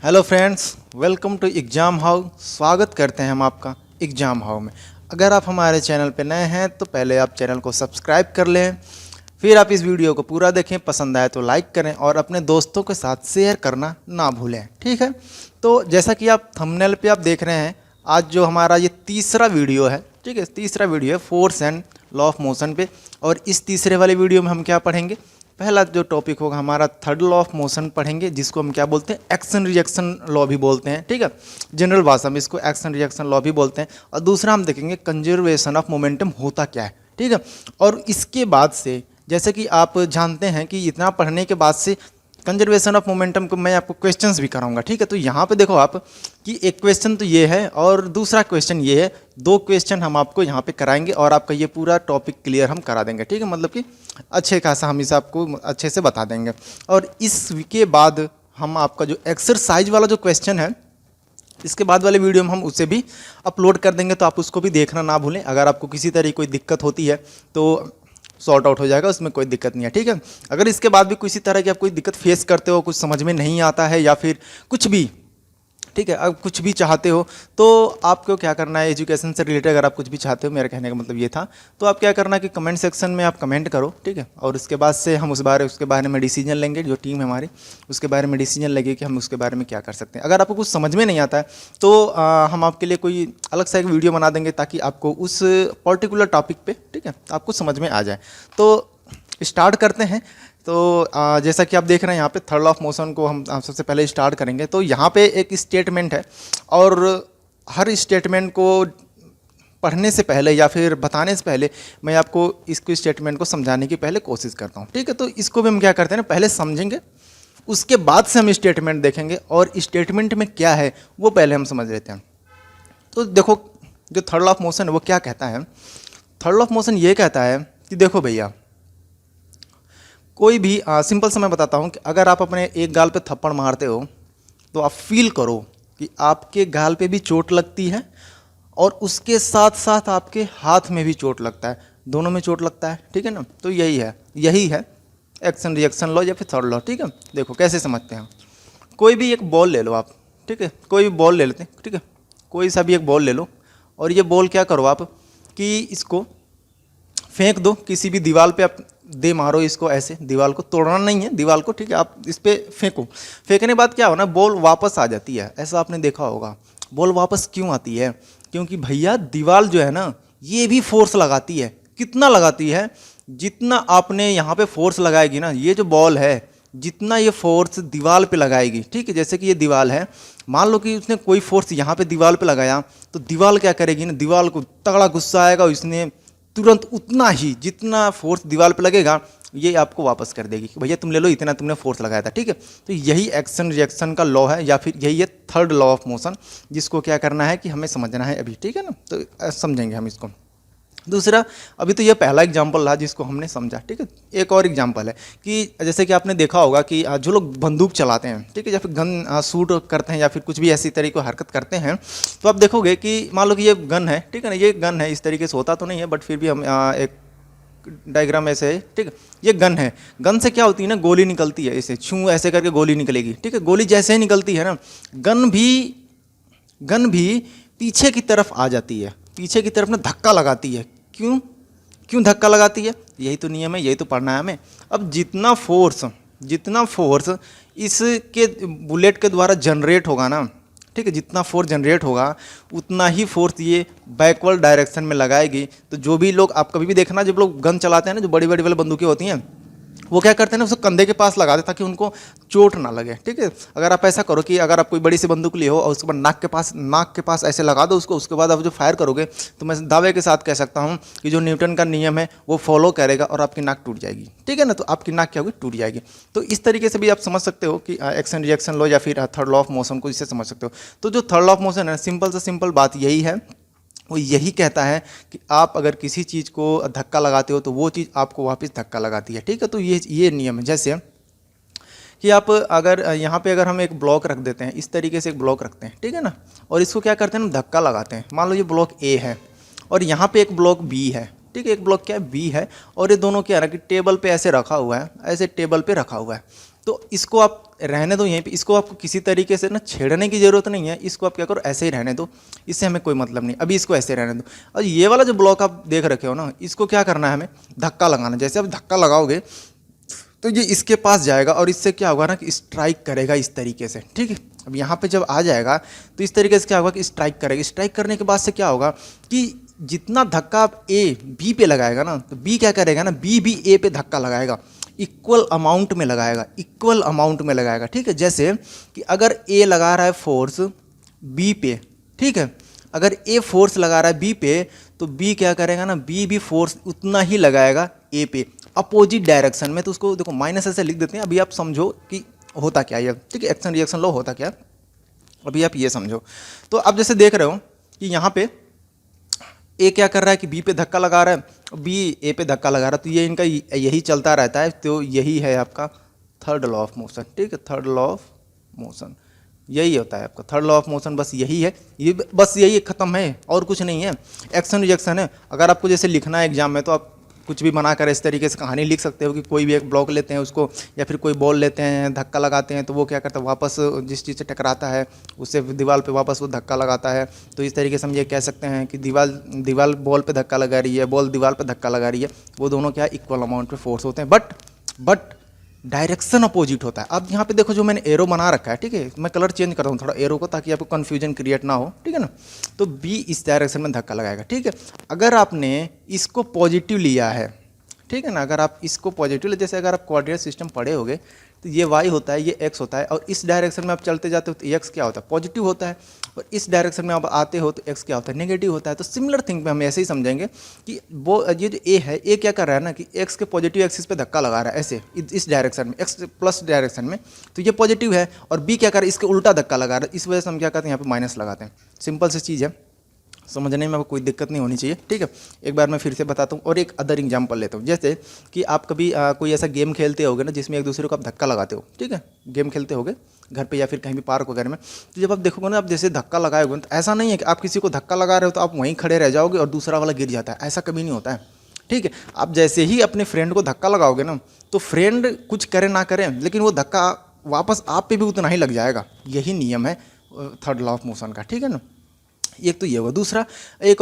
Hello friends, welcome to exam how. स्वागत करते हैं हम आपका एग्ज़ाम हाउ में। अगर आप हमारे चैनल पर नए हैं तो पहले आप चैनल को सब्सक्राइब कर लें, फिर आप इस वीडियो को पूरा देखें, पसंद आए तो लाइक करें और अपने दोस्तों के साथ शेयर करना ना भूलें। ठीक है, तो जैसा कि आप थंबनेल पे आप देख रहे हैं, आज जो हमारा ये तीसरा वीडियो है, ठीक है, तीसरा वीडियो है force and law of motion पे। और इस तीसरे वाले वीडियो में हम क्या पढ़ेंगे? पहला जो टॉपिक होगा हमारा थर्ड लॉ ऑफ मोशन पढ़ेंगे, जिसको हम क्या बोलते हैं? एक्शन रिएक्शन लॉ भी बोलते हैं। ठीक है, जनरल भाषा में इसको एक्शन रिएक्शन लॉ भी बोलते हैं। और दूसरा हम देखेंगे कंजर्वेशन ऑफ मोमेंटम होता क्या है। ठीक है, और इसके बाद से जैसे कि आप जानते हैं कि इतना पढ़ने के बाद से कंजर्वेशन ऑफ मोमेंटम को मैं आपको क्वेश्चंस भी कराऊंगा। ठीक है, तो यहाँ पे देखो आप कि एक क्वेश्चन तो ये है और दूसरा क्वेश्चन ये है। दो क्वेश्चन हम आपको यहाँ पे कराएंगे और आपका ये पूरा टॉपिक क्लियर हम करा देंगे। ठीक है, मतलब कि अच्छे खासा हम इसे आपको अच्छे से बता देंगे। और इसके बाद हम आपका जो एक्सरसाइज वाला जो क्वेश्चन है, इसके बाद वाले वीडियो में हम उसे भी अपलोड कर देंगे, तो आप उसको भी देखना ना भूलें। अगर आपको किसी तरह कोई दिक्कत होती है तो सॉर्ट आउट हो जाएगा, उसमें कोई दिक्कत नहीं है। ठीक है, अगर इसके बाद भी किसी तरह की आप कोई दिक्कत फेस करते हो, कुछ समझ में नहीं आता है या फिर कुछ भी, ठीक है, अब कुछ भी चाहते हो तो आपको क्या करना है, एजुकेशन से रिलेटेड अगर आप कुछ भी चाहते हो, मेरा कहने का मतलब ये था, तो आप क्या करना है कि कमेंट सेक्शन में आप कमेंट करो। ठीक है, और उसके बाद से हम उसके बारे में डिसीजन लेंगे। जो टीम है हमारी, उसके बारे में डिसीजन लेंगे कि हम उसके बारे में क्या कर सकते हैं। अगर आपको कुछ समझ में नहीं आता है तो हम आपके लिए कोई अलग सा एक वीडियो बना देंगे, ताकि आपको उस पर्टिकुलर टॉपिक पे, ठीक है, आपको समझ में आ जाए। तो स्टार्ट करते हैं। तो जैसा कि आप देख रहे हैं यहाँ पे थर्ड लॉ ऑफ मोशन को हम सबसे पहले स्टार्ट करेंगे। तो यहाँ पे एक स्टेटमेंट है और हर स्टेटमेंट को पढ़ने से पहले या फिर बताने से पहले मैं आपको इसको स्टेटमेंट को समझाने की पहले कोशिश करता हूँ। ठीक है, तो इसको भी हम क्या करते हैं ना, पहले समझेंगे, उसके बाद से हम स्टेटमेंट देखेंगे और स्टेटमेंट में क्या है वो पहले हम समझ लेते हैं। तो देखो, जो थर्ड लॉ ऑफ मोशन है वो क्या कहता है? थर्ड लॉ ऑफ मोशन ये कहता है कि देखो भैया, कोई भी सिंपल सा मैं बताता हूँ कि अगर आप अपने एक गाल पे थप्पड़ मारते हो तो आप फील करो कि आपके गाल पे भी चोट लगती है और उसके साथ साथ आपके हाथ में भी चोट लगता है, दोनों में चोट लगता है। ठीक है ना, तो यही है एक्शन रिएक्शन लॉ या फिर थर्ड लॉ। ठीक है, देखो कैसे समझते हैं। कोई भी एक बॉल ले लो आप, ठीक है, कोई भी बॉल ले लेते हैं, ठीक है, कोई सा भी एक बॉल ले लो और ये बॉल क्या करो आप कि इसको फेंक दो किसी भी दीवार पे। आप दे मारो इसको, ऐसे दीवार को तोड़ना नहीं है, दीवार को, ठीक है, आप इस पर फेंको। फेंकने के बाद क्या होना, बॉल वापस आ जाती है। ऐसा आपने देखा होगा। बॉल वापस क्यों आती है? क्योंकि भैया दीवार जो है ना, ये भी फोर्स लगाती है। कितना लगाती है? जितना आपने यहाँ पे फोर्स लगाएगी ना, ये जो बॉल है, जितना ये फोर्स दीवार पे लगाएगी, ठीक है, जैसे कि ये दीवार है, मान लो कि उसने कोई फोर्स यहाँ पे दीवार पे लगाया, तो दीवार क्या करेगी ना, दीवार को तगड़ा गुस्सा आएगा, इसने तुरंत उतना ही जितना फोर्स दीवार पे लगेगा ये आपको वापस कर देगी कि भैया तुम ले लो, इतना तुमने फोर्स लगाया था। ठीक है, तो यही एक्शन रिएक्शन का लॉ है या फिर यही है थर्ड लॉ ऑफ मोशन, जिसको क्या करना है कि हमें समझना है अभी। ठीक है ना, तो समझेंगे हम इसको। दूसरा, अभी तो ये पहला एग्जाम्पल रहा जिसको हमने समझा। ठीक है, एक और एग्जाम्पल है कि जैसे कि आपने देखा होगा कि जो लोग बंदूक चलाते हैं, ठीक है, या फिर गन शूट करते हैं या फिर कुछ भी ऐसी तरीके की हरकत करते हैं, तो आप देखोगे कि मान लो कि ये गन है, ठीक है ना, ये गन है, इस तरीके से होता तो नहीं है बट फिर भी हम एक डायग्राम ऐसे है, ठीक है, ये गन है। गन से क्या होती है ना, गोली निकलती है, इसे छू ऐसे करके गोली निकलेगी। ठीक है, गोली जैसे ही निकलती है ना, गन भी पीछे की तरफ आ जाती है, पीछे की तरफ ना धक्का लगाती है। क्यों धक्का लगाती है? यही तो नियम है, यही तो पढ़ना है हमें। अब जितना फोर्स इसके बुलेट के द्वारा जनरेट होगा ना, ठीक है, जितना फोर्स जनरेट होगा उतना ही फोर्स ये बैकवर्ड डायरेक्शन में लगाएगी। तो जो भी लोग, आप कभी भी देखना, जब लोग गन चलाते हैं ना, जो बड़ी बड़ी वाली बंदूकें होती हैं, वो क्या करते हैं ना, उसको कंधे के पास लगा दे ताकि उनको चोट ना लगे। ठीक है, अगर आप ऐसा करो कि अगर आप कोई बड़ी सी बंदूक लिए हो और उसके बाद नाक के पास ऐसे लगा दो उसको, उसके बाद आप जो फायर करोगे, तो मैं दावे के साथ कह सकता हूँ कि जो न्यूटन का नियम है वो फॉलो करेगा और आपकी नाक टूट जाएगी। ठीक है ना, तो आपकी नाक क्या होगी, टूट जाएगी। तो इस तरीके से भी आप समझ सकते हो कि एक्शन रिएक्शन लॉ या फिर थर्ड लॉ ऑफ मोशन को इससे समझ सकते हो। तो जो थर्ड लॉ ऑफ मोशन है, सिंपल से सिंपल बात यही है, वो यही कहता है कि आप अगर किसी चीज़ को धक्का लगाते हो तो वो चीज़ आपको वापस धक्का लगाती है। ठीक है, तो ये नियम है। जैसे कि आप अगर यहाँ पे अगर हम एक ब्लॉक रख देते हैं, इस तरीके से एक ब्लॉक रखते हैं, ठीक है ना, और इसको क्या करते हैं, हम धक्का लगाते हैं। मान लो ये ब्लॉक ए है और यहाँ पे एक ब्लॉक बी है, ठीक है, एक ब्लॉक क्या है, बी है, और ये दोनों क्या है कि टेबल पे ऐसे रखा हुआ है, ऐसे टेबल पे रखा हुआ है। तो इसको आप रहने दो यहीं पे, इसको आपको किसी तरीके से ना छेड़ने की ज़रूरत नहीं है, इसको आप क्या करो ऐसे ही रहने दो, इससे हमें कोई मतलब नहीं, अभी इसको ऐसे रहने दो। और ये वाला जो ब्लॉक आप देख रखे हो ना, इसको क्या करना है, हमें धक्का लगाना। जैसे आप धक्का लगाओगे तो ये इसके पास जाएगा और इससे क्या होगा ना कि स्ट्राइक करेगा इस तरीके से, ठीक है। अब यहाँ पे जब आ जाएगा तो इस तरीके से क्या होगा कि स्ट्राइक करेगा। स्ट्राइक करने के बाद से क्या होगा कि जितना धक्का आप ए बी पे लगाएगा ना, तो बी क्या करेगा ना, बी भी ए पे धक्का लगाएगा, इक्वल अमाउंट में लगाएगा, इक्वल अमाउंट में लगाएगा, ठीक है। जैसे कि अगर ए लगा रहा है फोर्स बी पे, ठीक है, अगर ए फोर्स लगा रहा है बी पे, तो बी क्या करेगा ना, बी भी फोर्स उतना ही लगाएगा ए पे, अपोजिट डायरेक्शन में। तो उसको देखो माइनस ऐसे लिख देते हैं, अभी आप समझो कि होता क्या है, ठीक है, एक्शन रिएक्शन लॉ होता क्या, अभी आप ये समझो। तो आप जैसे देख रहे हो कि यहाँ पे ए क्या कर रहा है कि बी पे धक्का लगा रहा है, बी ए पे धक्का लगा रहा है, तो ये इनका यही चलता रहता है। तो यही है आपका थर्ड लॉ ऑफ मोशन, ठीक है, थर्ड लॉ ऑफ मोशन यही होता है आपका थर्ड लॉ ऑफ मोशन, बस यही है, ये बस यही खत्म है और कुछ नहीं है। एक्शन रिएक्शन है। अगर आपको जैसे लिखना है एग्जाम में तो आप कुछ भी बना कर इस तरीके से कहानी लिख सकते हो कि कोई भी एक ब्लॉक लेते हैं उसको, या फिर कोई बॉल लेते हैं, धक्का लगाते हैं, तो वो क्या करता है वापस जिस चीज़ से टकराता है उससे दीवार पे वापस वो धक्का लगाता है। तो इस तरीके से हम ये कह सकते हैं कि दीवार बॉल पे धक्का लगा रही है, बॉल दीवार पे धक्का लगा रही है, वो दोनों क्या इक्वल अमाउंट में फोर्स होते हैं, बट डायरेक्शन अपोजिट होता है। अब यहाँ पे देखो जो मैंने एरो बना रखा है, ठीक है, मैं कलर चेंज करता हूँ थोड़ा एरो को, ताकि आपको कन्फ्यूजन क्रिएट ना हो, ठीक है ना। तो बी इस डायरेक्शन में धक्का लगाएगा, ठीक है। अगर आपने इसको पॉजिटिव लिया है, ठीक है ना, अगर आप इसको पॉजिटिव, जैसे अगर आप कोऑर्डिनेट सिस्टम पढ़े होगे तो ये y होता है, ये x होता है, और इस डायरेक्शन में आप चलते जाते हो तो x क्या होता है, पॉजिटिव होता है, और इस डायरेक्शन में आप आते हो तो x क्या होता है, नेगेटिव होता है। तो सिमिलर थिंग पे हम ऐसे ही समझेंगे कि वो ये जो a है, a क्या कर रहा है ना कि x के पॉजिटिव एक्सिस पे धक्का लगा रहा है ऐसे इस डायरेक्शन में, x प्लस डायरेक्शन में, तो ये पॉजिटिव है, और b क्या कर रहा है, इसके उल्टा धक्का लगा रहा है, इस वजह से हम क्या करते हैं यहाँ पे माइनस लगाते हैं। सिंपल सी चीज़ है, समझने में आपको कोई दिक्कत नहीं होनी चाहिए, ठीक है। एक बार मैं फिर से बताता हूँ और एक अदर एग्जांपल लेता हूँ। जैसे कि आप कभी कोई ऐसा गेम खेलते होगे ना जिसमें एक दूसरे को आप धक्का लगाते हो, ठीक है, गेम खेलते होगे घर पे या फिर कहीं भी पार्क वगैरह में, तो जब आप देखोगे ना, आप जैसे धक्का लगाओगे तो ऐसा नहीं है कि आप किसी को धक्का लगा रहे हो तो आप वहीं खड़े रह जाओगे और दूसरा वाला गिर जाता है, ऐसा कभी नहीं होता है, ठीक है। आप जैसे ही अपने फ्रेंड को धक्का लगाओगे ना, तो फ्रेंड कुछ करे ना करें लेकिन वो धक्का वापस आप पे भी उतना ही लग जाएगा। यही नियम है थर्ड लॉ ऑफ मोशन का, ठीक है ना। एक तो ये हुआ। दूसरा एक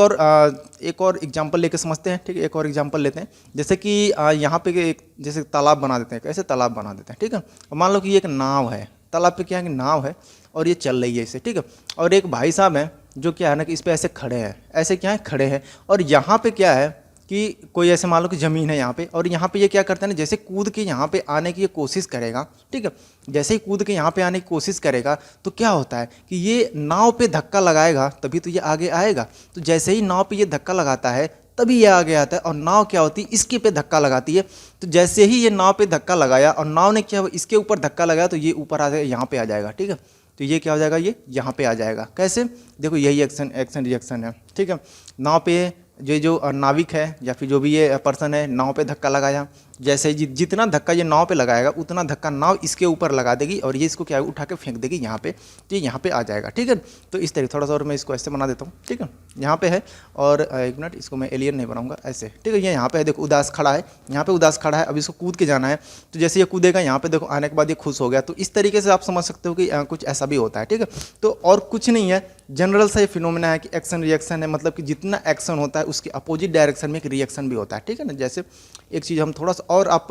और एग्जांपल लेके समझते हैं, ठीक है, एक और एग्जांपल लेते हैं। जैसे कि यहाँ पे एक जैसे तालाब बना देते हैं, कैसे तालाब बना देते हैं, ठीक है। मान लो कि ये एक नाव है, तालाब पे क्या है कि नाव है और ये चल रही है इसे, ठीक है, और एक भाई साहब हैं जो क्या है ना कि इस पर ऐसे खड़े हैं, ऐसे क्या है खड़े हैं, और यहाँ पे क्या है कि कोई ऐसे मान लो कि ज़मीन है यहाँ पे, और यहाँ पे ये क्या करता है ना, जैसे कूद के यहाँ पे आने की ये कोशिश करेगा, ठीक है, जैसे ही कूद के यहाँ पे आने की कोशिश करेगा तो क्या होता है कि ये नाव पे धक्का लगाएगा तभी तो ये आगे आएगा। तो जैसे ही नाव पे ये धक्का लगाता है तभी ये आगे आता है, और नाव क्या होती है इसके पे धक्का लगाती है। तो जैसे ही ये नाव पे धक्का लगाया और नाव ने क्या इसके ऊपर धक्का लगाया तो ये ऊपर आ जाएगा, यहाँ पे आ जाएगा, ठीक है। तो ये क्या हो जाएगा, ये यहाँ पे आ जाएगा। कैसे, देखो यही एक्शन रिएक्शन है, ठीक है। नाव पे जो नाविक है या फिर जो भी ये पर्सन है, नाव पे धक्का लगाया, जैसे जितना धक्का ये नाव पे लगाएगा उतना धक्का नाव इसके ऊपर लगा देगी और ये इसको क्या उठा के फेंक देगी यहाँ पे, तो ये यहाँ पे आ जाएगा, ठीक है। तो इस तरीके थोड़ा सा और मैं इसको ऐसे बना देता हूँ, ठीक है, यहाँ पे है, और एक मिनट इसको मैं एलियन नहीं बनाऊंगा, ऐसे, ठीक है। ये यहाँ पे है, देखो उदास खड़ा है, यहाँ पे उदास खड़ा है, अब इसको कूद के जाना है, तो जैसे ये कूदेगा यहाँ पे देखो आने के बाद ये खुश हो गया। तो इस तरीके से आप समझ सकते हो कि कुछ ऐसा भी होता है, ठीक है। तो और कुछ नहीं है, जनरल सा ये फिनोमेना है कि एक्शन रिएक्शन है, मतलब कि जितना एक्शन होता है उसके अपोजिट डायरेक्शन में एक रिएक्शन भी होता है, ठीक है ना। जैसे एक चीज़ हम थोड़ा सा और आप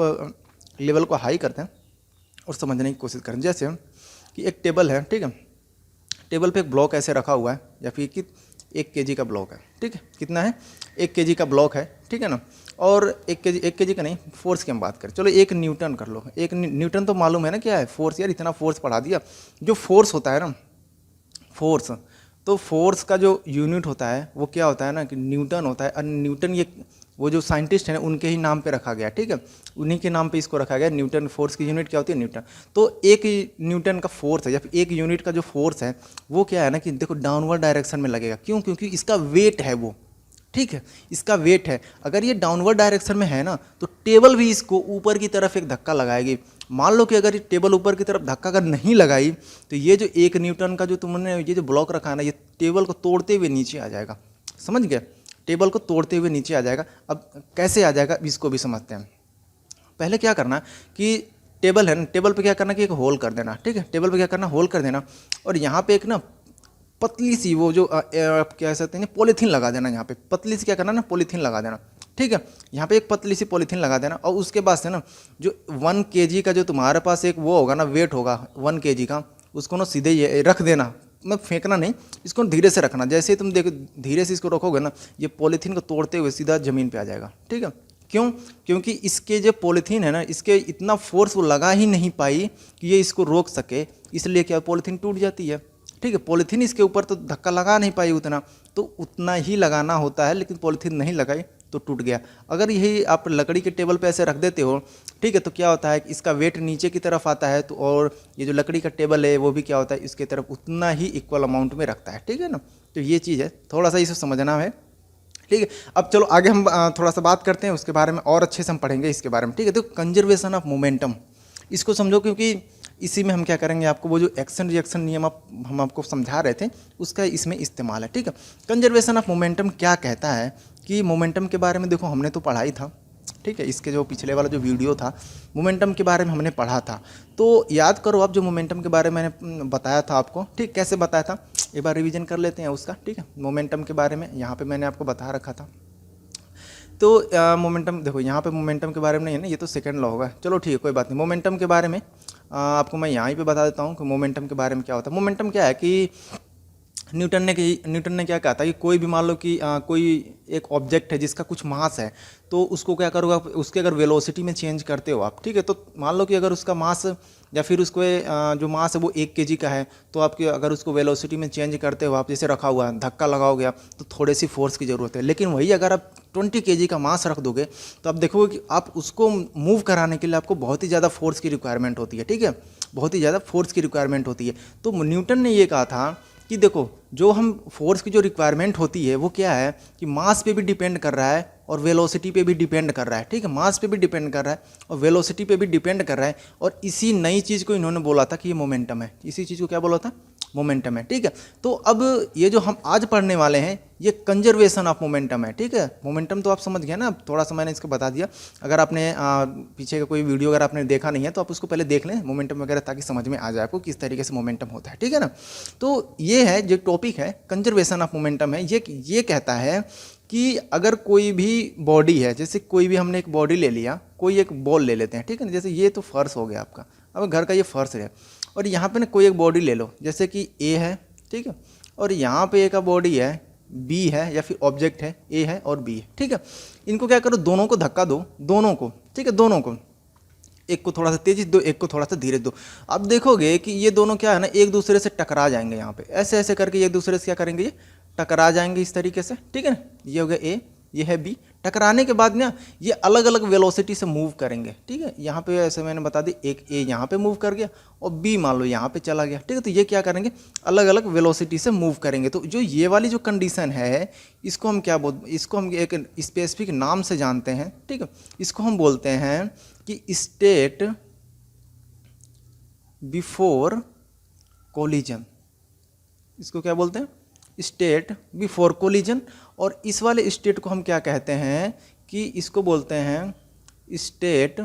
लेवल को हाई करते हैं और समझने की कोशिश करें। जैसे कि एक टेबल है, ठीक है, टेबल पे एक ब्लॉक ऐसे रखा हुआ है, या फिर कि 1 kg का ब्लॉक है, ठीक है, कितना है 1 kg का ब्लॉक है, ठीक है ना। और 1 kg का नहीं, फोर्स की हम बात करें, चलो 1 न्यूटन कर लो। 1 न्यूटन तो मालूम है ना क्या है, फोर्स, यार इतना फोर्स पढ़ा दिया। जो फोर्स होता है ना, फोर्स, तो फोर्स का जो यूनिट होता है वो क्या होता है ना कि न्यूटन होता है। और न्यूटन ये वो जो साइंटिस्ट हैं उनके ही नाम पे रखा गया, ठीक है, उन्हीं के नाम पे इसको रखा गया। न्यूटन, फोर्स की यूनिट क्या होती है, न्यूटन। तो 1 न्यूटन का फोर्स है या फिर 1 यूनिट का जो फोर्स है वो क्या है ना कि देखो डाउनवर्ड डायरेक्शन में लगेगा। क्यों, क्योंकि इसका वेट है वो, ठीक है, इसका वेट है। अगर ये डाउनवर्ड डायरेक्शन में है ना तो टेबल भी इसको ऊपर की तरफ एक धक्का लगाएगी। मान लो कि अगर ये टेबल ऊपर की तरफ धक्का अगर नहीं लगाई तो ये जो 1 न्यूटन का जो तुमने ये जो ब्लॉक रखा है ना, ये टेबल को तोड़ते हुए नीचे आ जाएगा। समझ गए, टेबल को तोड़ते हुए नीचे आ जाएगा। अब कैसे आ जाएगा इसको भी समझते हैं। पहले क्या करना कि टेबल है ना, टेबल पे क्या करना कि एक होल कर देना, ठीक है, टेबल पे क्या करना, होल कर देना, और यहाँ पे एक ना पतली सी वो जो आप क्या कहते हैं पॉलीथीन लगा देना, यहाँ पे पतली सी क्या करना ना, पॉलीथीन लगा देना, ठीक है, यहाँ पे एक पतली सी पॉलीथीन लगा देना। और उसके बाद से ना जो 1 kg का जो तुम्हारे पास एक वो होगा ना, वेट होगा 1 kg का, उसको ना सीधे ये रख देना, मतलब फेंकना नहीं, इसको धीरे से रखना। जैसे ही तुम देखो धीरे से इसको रखोगे ना, ये पॉलीथीन को तोड़ते हुए सीधा ज़मीन पे आ जाएगा, ठीक है। क्यों? क्योंकि इसके जो पॉलीथीन है ना, इसके इतना फोर्स वो लगा ही नहीं पाई कि ये इसको रोक सके, इसलिए क्या पॉलीथीन टूट जाती है, ठीक है। पॉलीथीन इसके ऊपर तो धक्का लगा नहीं पाई उतना, तो उतना ही लगाना होता है, लेकिन पॉलीथीन नहीं लगाई तो टूट गया। अगर यही आप लकड़ी के टेबल पे ऐसे रख देते हो, ठीक है, तो क्या होता है कि इसका वेट नीचे की तरफ आता है, तो और ये जो लकड़ी का टेबल है वो भी क्या होता है इसके तरफ उतना ही इक्वल अमाउंट में रखता है, ठीक है ना। तो ये चीज़ है, थोड़ा सा इसे समझना है, ठीक है। अब चलो आगे हम थोड़ा सा बात करते हैं उसके बारे में, और अच्छे से हम पढ़ेंगे इसके बारे में, ठीक है। तो कंजर्वेशन ऑफ मोमेंटम, इसको समझो, क्योंकि इसी में हम क्या करेंगे, आपको वो जो एक्शन रिएक्शन नियम हम आपको समझा रहे थे उसका इसमें इस्तेमाल है, ठीक है। कंजर्वेशन ऑफ मोमेंटम क्या कहता है कि मोमेंटम के बारे में देखो हमने तो पढ़ा ही था, ठीक है, इसके जो पिछले वाला जो वीडियो था मोमेंटम के बारे में हमने पढ़ा था। तो याद करो आप जो मोमेंटम के बारे में मैंने बताया था आपको, ठीक, कैसे बताया था, एक बार रिवीजन कर लेते हैं उसका, ठीक है। मोमेंटम के बारे में यहाँ पे मैंने आपको बता रखा था। तो मोमेंटम देखो, यहाँ पे मोमेंटम के बारे में नहीं है ना, ये तो सेकंड लॉ होगा, चलो ठीक है कोई बात नहीं। मोमेंटम के बारे में आपको मैं यहाँ पे बता देता हूँ कि मोमेंटम के बारे में क्या होता है। मोमेंटम क्या है कि न्यूटन ने क्या कहा था कि कोई भी मान लो कि कोई एक ऑब्जेक्ट है जिसका कुछ मास है, तो उसको क्या करोगे आप, उसके अगर वेलोसिटी में चेंज करते हो आप, ठीक है, तो मान लो कि अगर उसका मास या फिर उसको जो मास है वो 1 kg का है, तो आपके अगर उसको वेलोसिटी में चेंज करते हो आप, जैसे रखा हुआ है धक्का लगाओगे आप, तो थोड़ी सी फोर्स की ज़रूरत है। लेकिन वही अगर आप 20 kg का मास रख दोगे तो आप देखोगे कि आप उसको मूव कराने के लिए आपको बहुत ही ज़्यादा फोर्स की रिक्वायरमेंट होती है, ठीक है, बहुत ही ज़्यादा फोर्स की रिक्वायरमेंट होती है। तो न्यूटन ने ये कहा था कि देखो जो हम फोर्स की जो रिक्वायरमेंट होती है वो क्या है कि मास पे भी डिपेंड कर रहा है और वेलोसिटी पे भी डिपेंड कर रहा है, ठीक है, मास पे भी डिपेंड कर रहा है और वेलोसिटी पे भी डिपेंड कर रहा है। और इसी नई चीज़ को इन्होंने बोला था कि ये मोमेंटम है, इसी चीज़ को क्या बोला था, मोमेंटम है, ठीक है। तो अब ये जो हम आज पढ़ने वाले हैं ये कंजर्वेशन ऑफ मोमेंटम है, ठीक है। मोमेंटम तो आप समझ गए ना, अब थोड़ा सा मैंने इसको बता दिया। अगर आपने पीछे का कोई वीडियो अगर आपने देखा नहीं है तो आप उसको पहले देख लें मोमेंटम वगैरह, ताकि समझ में आ जाए आपको किस तरीके से मोमेंटम होता है, ठीक है ना। तो ये है जो टॉपिक है कंजर्वेशन ऑफ मोमेंटम है, ये कहता है कि अगर कोई भी बॉडी है, जैसे कोई भी हमने एक बॉडी ले लिया, कोई एक बॉल ले लेते हैं, ठीक है ना, जैसे ये तो फर्श हो गया आपका, अब घर का ये फर्श है, और यहाँ पे ना कोई एक बॉडी ले लो, जैसे कि ए है, ठीक है, और यहाँ पे एक बॉडी है, बी है, या फिर ऑब्जेक्ट है, ए है और बी है, ठीक है। इनको क्या करो, दोनों को धक्का दो, दोनों को, ठीक है, दोनों को, एक को थोड़ा सा तेजी दो, एक को थोड़ा सा धीरे दो। अब देखोगे कि ये दोनों क्या है ना, एक दूसरे से टकरा जाएंगे, यहाँ पे ऐसे ऐसे करके एक दूसरे से क्या करेंगे, ये टकरा जाएंगे इस तरीके से, ठीक है ना। ये हो गया ए, ये है बी। टकराने के बाद ना ये अलग अलग वेलोसिटी से मूव करेंगे, ठीक है। यहाँ पे ऐसे मैंने बता दी, एक ए यहाँ पे मूव कर गया और बी मान लो यहाँ पे चला गया, ठीक है। तो ये क्या करेंगे, अलग अलग वेलोसिटी से मूव करेंगे। तो जो ये वाली जो कंडीशन है इसको हम क्या बोलते, इसको हम एक स्पेसिफिक नाम से जानते हैं, ठीक है। इसको हम बोलते हैं कि स्टेट बिफोर कोलिजन। इसको क्या बोलते हैं, स्टेट बिफोर कोलिजन। और इस वाले स्टेट को हम क्या कहते हैं कि इसको बोलते हैं स्टेट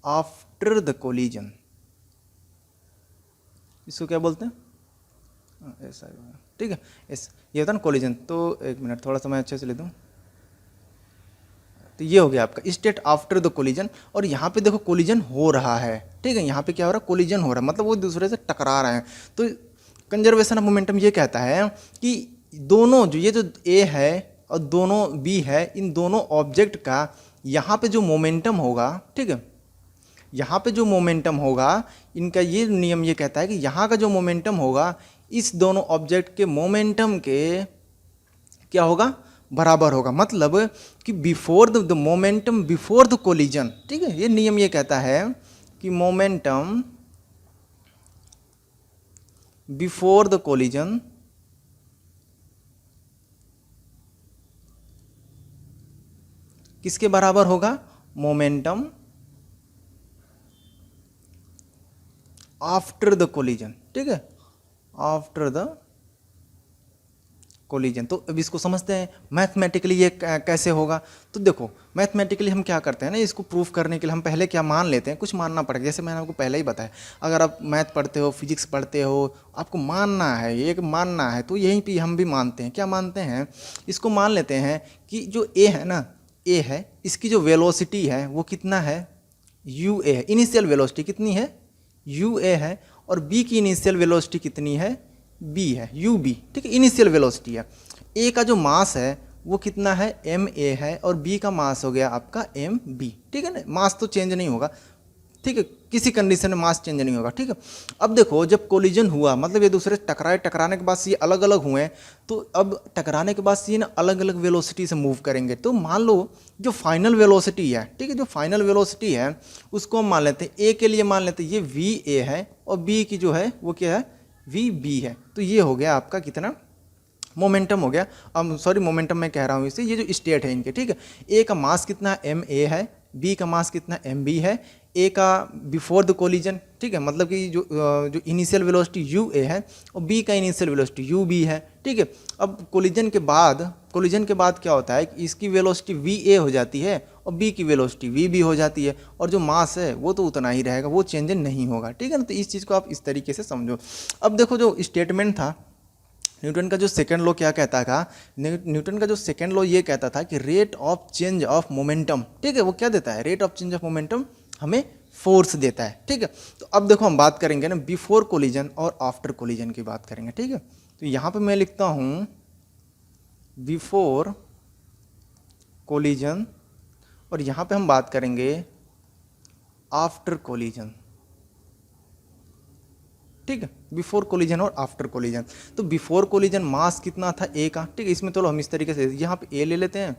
आफ्टर द कोलिजन। इसको क्या बोलते हैं, ऐसा, ठीक है, ये होता है ना कोलिजन। तो एक मिनट थोड़ा सा मैं अच्छे से ले दूँ, तो ये हो गया आपका स्टेट आफ्टर द कोलिजन। और यहाँ पे देखो कोलिजन हो रहा है, ठीक है, यहाँ पे क्या हो रहा है, कोलिजन हो रहा है, मतलब वो दूसरे से टकरा रहे हैं। तो कंजर्वेशन ऑफ मोमेंटम ये कहता है कि दोनों जो ये जो ए है और दोनों बी है, इन दोनों ऑब्जेक्ट का यहाँ पे जो मोमेंटम होगा, ठीक है, यहाँ पे जो मोमेंटम होगा, इनका ये नियम ये कहता है कि यहाँ का जो मोमेंटम होगा इस दोनों ऑब्जेक्ट के मोमेंटम के क्या होगा, बराबर होगा। मतलब कि before the momentum before the collision, ठीक है, ये नियम ये कहता है कि मोमेंटम बिफोर द कोलिजन किसके बराबर होगा, मोमेंटम आफ्टर द कोलिजन, ठीक है, आफ्टर द कोलिजन। तो अब इसको समझते हैं मैथमेटिकली ये कैसे होगा। तो देखो मैथमेटिकली हम क्या करते हैं ना, इसको प्रूफ करने के लिए हम पहले क्या मान लेते हैं, कुछ मानना पड़ेगा। जैसे मैंने आपको पहले ही बताया, अगर आप मैथ पढ़ते हो, फिजिक्स पढ़ते हो, आपको मानना है, एक मानना है, तो यहीं पे हम भी मानते हैं। क्या मानते हैं, इसको मान लेते हैं कि जो ए है ना, ए है, इसकी जो वेलोसिटी है वो कितना है, यू ए है। इनिशियल वेलोसिटी कितनी है, यू ए है, और बी की इनिशियल वेलोसिटी कितनी है, बी है, यू बी। ठीक है, इनिशियल वेलोसिटी है। ए का जो मास है वो कितना है, एम ए है, और बी का मास हो गया आपका एम बी। ठीक है ना, मास तो चेंज नहीं होगा। ठीक है, किसी कंडीशन में मास चेंज नहीं होगा। ठीक है, अब देखो जब कोलिजन हुआ, मतलब ये दूसरे टकराए, टकराने के बाद से ये अलग अलग हुए, तो अब टकराने के बाद से ये ना अलग अलग वेलोसिटी से मूव करेंगे। तो मान लो जो फाइनल वेलोसिटी है, ठीक है, जो फाइनल वेलोसिटी है उसको हम मान लेते हैं, ए के लिए मान लेते हैं ये वी ए है, और बी की जो है वो क्या है, वी बी है। तो ये हो गया आपका कितना, मोमेंटम हो गया। अब सॉरी, मोमेंटम मैं कह रहा हूँ इसे, ये जो स्टेट है इनके। ठीक है, ए का मास कितना एम ए है, बी का मास कितना एम बी है। ए का बिफोर द कोलिजन, ठीक है, मतलब कि जो इनिशियल वेलोसिटी यू ए है, और बी का इनिशियल वेलोसिटी यू बी है। ठीक है, अब कोलिजन के बाद क्या होता है कि इसकी वेलोसिटी वी ए हो जाती है, और बी की वेलोसिटी वी बी हो जाती है, और जो मास है वो तो उतना ही रहेगा, वो चेंज नहीं होगा। ठीक है ना, तो इस चीज़ को आप इस तरीके से समझो। अब देखो जो स्टेटमेंट था, न्यूटन का जो सेकंड लॉ क्या कहता था, न्यूटन का जो सेकंड लॉ ये कहता था कि rate of change of momentum, ठीक है, वो क्या देता है, rate of change of momentum हमें फोर्स देता है। ठीक है, तो अब देखो हम बात करेंगे ना बिफोर कोलिजन और आफ्टर कोलिजन की बात करेंगे। ठीक है, तो यहाँ पे मैं लिखता हूँ बिफोर कोलिजन, और यहाँ पे हम बात करेंगे आफ्टर कोलिजन। ठीक है, बिफोर कोलिजन और आफ्टर कोलिजन। तो बिफोर कोलिजन मास कितना था ए का। ठीक है, इसमें तो हम इस तरीके से यहाँ पे ए ले लेते हैं,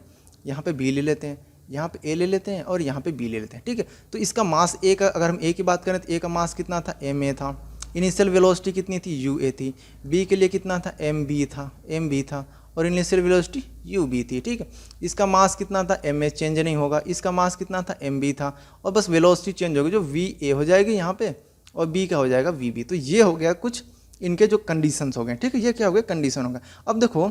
यहाँ पे बी ले लेते हैं, यहाँ पे ए ले लेते हैं, और यहाँ पे बी ले लेते हैं। ठीक है, तो इसका मास ए का, अगर हम ए की बात करें तो ए का मास कितना था, एम ए था। इनिशियल वेलोसिटी कितनी थी, यू ए थी। बी के लिए कितना था, एम बी था, और इनिशियल वेलोसिटी यू बी थी। ठीक है, इसका मास कितना था, एम ए, चेंज नहीं होगा। इसका मास कितना था, एम बी था, और बस वेलोसिटी चेंज होगी, जो वी ए हो जाएगी यहाँ पे, और बी का हो जाएगा वी बी। तो ये हो गया कुछ इनके जो कंडीशंस हो गए। ठीक है, ये क्या हो गया, कंडीशन हो गया। अब देखो,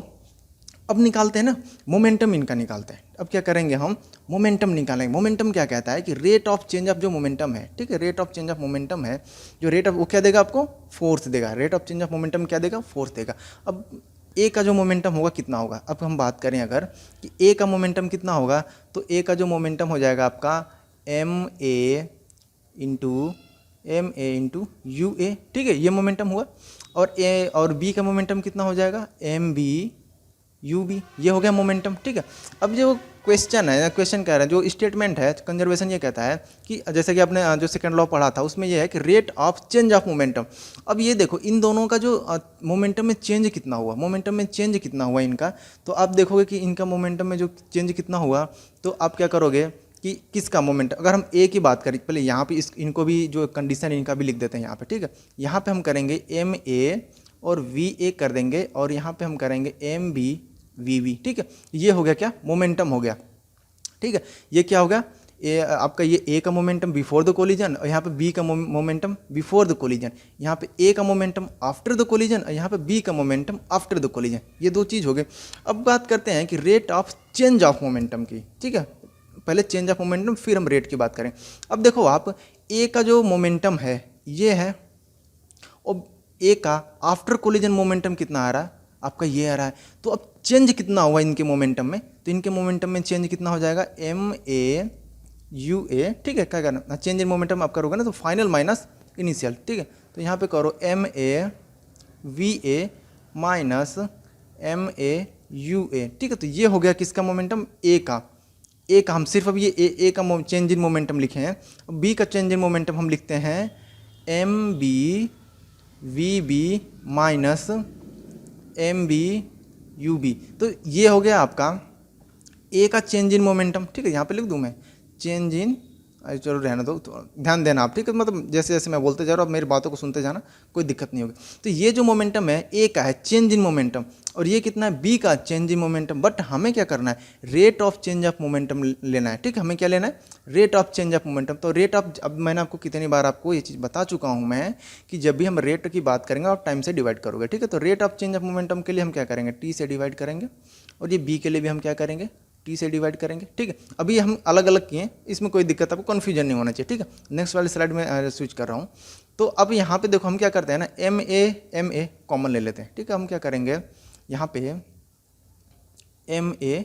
अब निकालते हैं ना मोमेंटम, इनका निकालते हैं। अब क्या करेंगे, हम मोमेंटम निकालेंगे। मोमेंटम क्या कहता है कि रेट ऑफ चेंज ऑफ जो मोमेंटम है, ठीक है, rate of change of momentum है, जो रेट ऑफ, वो क्या देगा आपको, फोर्स देगा। Rate of change of momentum क्या देगा, फोर्स देगा। अब ए का जो मोमेंटम होगा कितना होगा, अब हम बात करें अगर कि ए का मोमेंटम कितना होगा, तो ए का जो मोमेंटम हो जाएगा आपका M A into you A. ठीक है, ये मोमेंटम हुआ, और ए और बी का मोमेंटम कितना हो जाएगा, एम बी यू बी। ये हो गया मोमेंटम। ठीक है, अब जो क्वेश्चन है, क्वेश्चन कह रहा है, जो स्टेटमेंट है कंजर्वेशन, ये कहता है कि जैसे कि आपने जो सेकंड लॉ पढ़ा था उसमें ये है कि rate of change of momentum. अब ये देखो इन दोनों का जो मोमेंटम में चेंज कितना हुआ, मोमेंटम में चेंज कितना हुआ इनका, तो आप देखोगे कि इनका मोमेंटम में जो चेंज कितना हुआ, तो आप क्या करोगे कि किसका मोमेंट, अगर हम ए की बात करें, पहले यहाँ पे इनको भी जो कंडीशन इनका भी लिख देते हैं यहाँ पे। ठीक है, यहाँ पे हम करेंगे एम ए और वी ए कर देंगे, और यहाँ पे हम करेंगे एम बी वी बी। ठीक है, ये हो गया क्या, मोमेंटम हो गया। ठीक है, ये क्या होगा, आपका ये ए का मोमेंटम बिफोर द कोलिजन, और यहाँ पे बी का मोमेंटम बिफोर द कोलिजन। यहाँ पे ए का मोमेंटम आफ्टर द कोलिजन, और यहाँ पे बी का मोमेंटम आफ्टर द कोलिजन। ये दो चीज़ हो गए। अब बात करते हैं कि rate of change of momentum की। ठीक है, पहले चेंज ऑफ मोमेंटम, फिर हम रेट की बात करें। अब देखो आप, ए का जो मोमेंटम है ये है, और ए का आफ्टर कोलिजन मोमेंटम कितना आ रहा है आपका, ये आ रहा है। तो अब चेंज कितना हुआ इनके मोमेंटम में, तो इनके मोमेंटम में चेंज कितना हो जाएगा, एम ए यू ए। ठीक है, क्या करना, चेंज इन मोमेंटम आप करोगे ना, तो फाइनल माइनस इनिशियल। ठीक है, तो यहाँ पे करो M A V A minus M A U A. ठीक है, तो ये हो गया किसका मोमेंटम, ए का। ए का हम सिर्फ अब ये ए का चेंज इन मोमेंटम लिखे हैं। बी का चेंज इन मोमेंटम हम लिखते हैं M B V B minus M B U B. तो ये हो गया आपका ए का चेंज इन मोमेंटम। ठीक है, यहाँ पे लिख दूँ मैं चेंज इन, चलो रहने दो, तो ध्यान देना आप, ठीक है। मतलब जैसे जैसे मैं बोलते जा रहा हूँ, आप मेरी बातों को सुनते जाना, कोई दिक्कत नहीं होगी। तो ये जो मोमेंटम है ए का है चेंज इन मोमेंटम, और ये कितना है बी का चेंज इन मोमेंटम। बट हमें क्या करना है, rate of change of momentum लेना है, ठीक है। हमें क्या लेना है, rate of change of momentum. तो रेट ऑफ, अब मैंने आपको कितनी बार आपको ये चीज़ बता चुका हूँ मैं कि जब भी हम रेट की बात करेंगे आप टाइम से डिवाइड करोगे, ठीक है। तो rate of change of momentum के लिए हम क्या करेंगे, टी से डिवाइड करेंगे, और ये बी के लिए भी हम क्या करेंगे, टी से डिवाइड करेंगे, ठीक है। अभी हम अलग अलग किए, इसमें कोई दिक्कत, आपको कन्फ्यूजन नहीं होना चाहिए, ठीक है। नेक्स्ट वाली स्लाइड में स्विच कर रहा हूँ। तो अब यहाँ पे देखो हम क्या करते हैं ना, एम ए कॉमन ले लेते हैं, ठीक है। हम क्या करेंगे यहाँ पे एम ए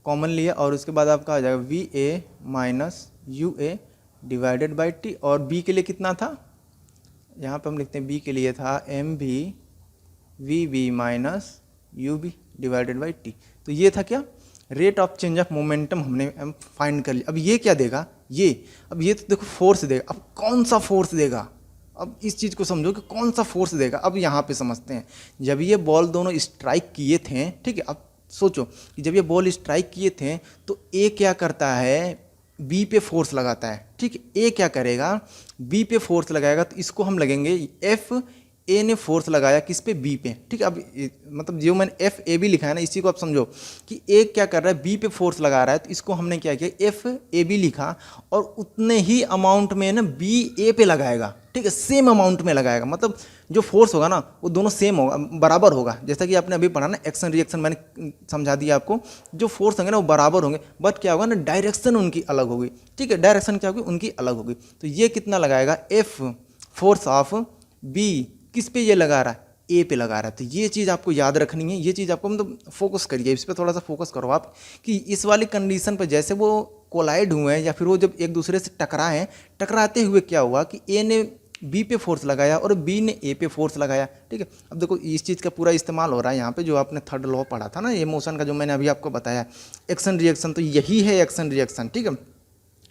कॉमन लिया, और उसके बाद आपका आ जाएगा we A minus U A divided by T, और बी के लिए कितना था, यहाँ पे हम लिखते हैं बी के लिए था M B V B minus U B divided by T. तो ये था क्या, rate of change of momentum हमने फाइंड कर लिया। अब ये क्या देगा, अब ये तो देखो फोर्स देगा। अब कौन सा फोर्स देगा, अब इस चीज़ को समझो कि कौन सा फोर्स देगा। अब यहाँ पे समझते हैं, जब ये बॉल दोनों स्ट्राइक किए थे, ठीक है। अब सोचो कि जब ये बॉल स्ट्राइक किए थे तो ए क्या करता है, बी पे फोर्स लगाता है, ठीक है। ए क्या करेगा, बी पे फोर्स लगाएगा, तो इसको हम लगेंगे एफ ए ने फोर्स लगाया किस पे, बी पे, ठीक है। अब मतलब जो मैंने एफ ए बी लिखा है ना, इसी को आप समझो कि ए क्या कर रहा है, बी पे फोर्स लगा रहा है, तो इसको हमने क्या किया, एफ ए बी लिखा, और उतने ही अमाउंट में ना बी ए पे लगाएगा, ठीक है। सेम अमाउंट में लगाएगा, मतलब जो फोर्स होगा ना वो दोनों सेम होगा, बराबर होगा। जैसा कि आपने अभी पढ़ा ना एक्शन रिएक्शन, मैंने समझा दिया आपको, जो फोर्स होंगे ना वो बराबर होंगे, बट क्या होगा ना, डायरेक्शन उनकी अलग होगी, ठीक है। डायरेक्शन क्या होगी, उनकी अलग होगी। तो ये कितना लगाएगा, एफ फोर्स ऑफ बी किस पे ये लगा रहा है, ए पे लगा रहा है। तो ये चीज़ आपको याद रखनी है, ये चीज़ आपको मतलब फोकस करिए, इस पर थोड़ा सा फोकस करो आप, कि इस वाली कंडीशन पर जैसे वो कोलाइड हुए हैं, या फिर वो जब एक दूसरे से टकराए हैं, टकराते हुए क्या हुआ कि ए ने बी पे फोर्स लगाया और बी ने ए पे फोर्स लगाया, ठीक है। अब देखो इस चीज़ का पूरा इस्तेमाल हो रहा है यहाँ पे, जो आपने थर्ड लॉ पढ़ा था ना, ये मोशन का, जो मैंने अभी आपको बताया एक्शन रिएक्शन, तो यही है एक्शन रिएक्शन, ठीक है।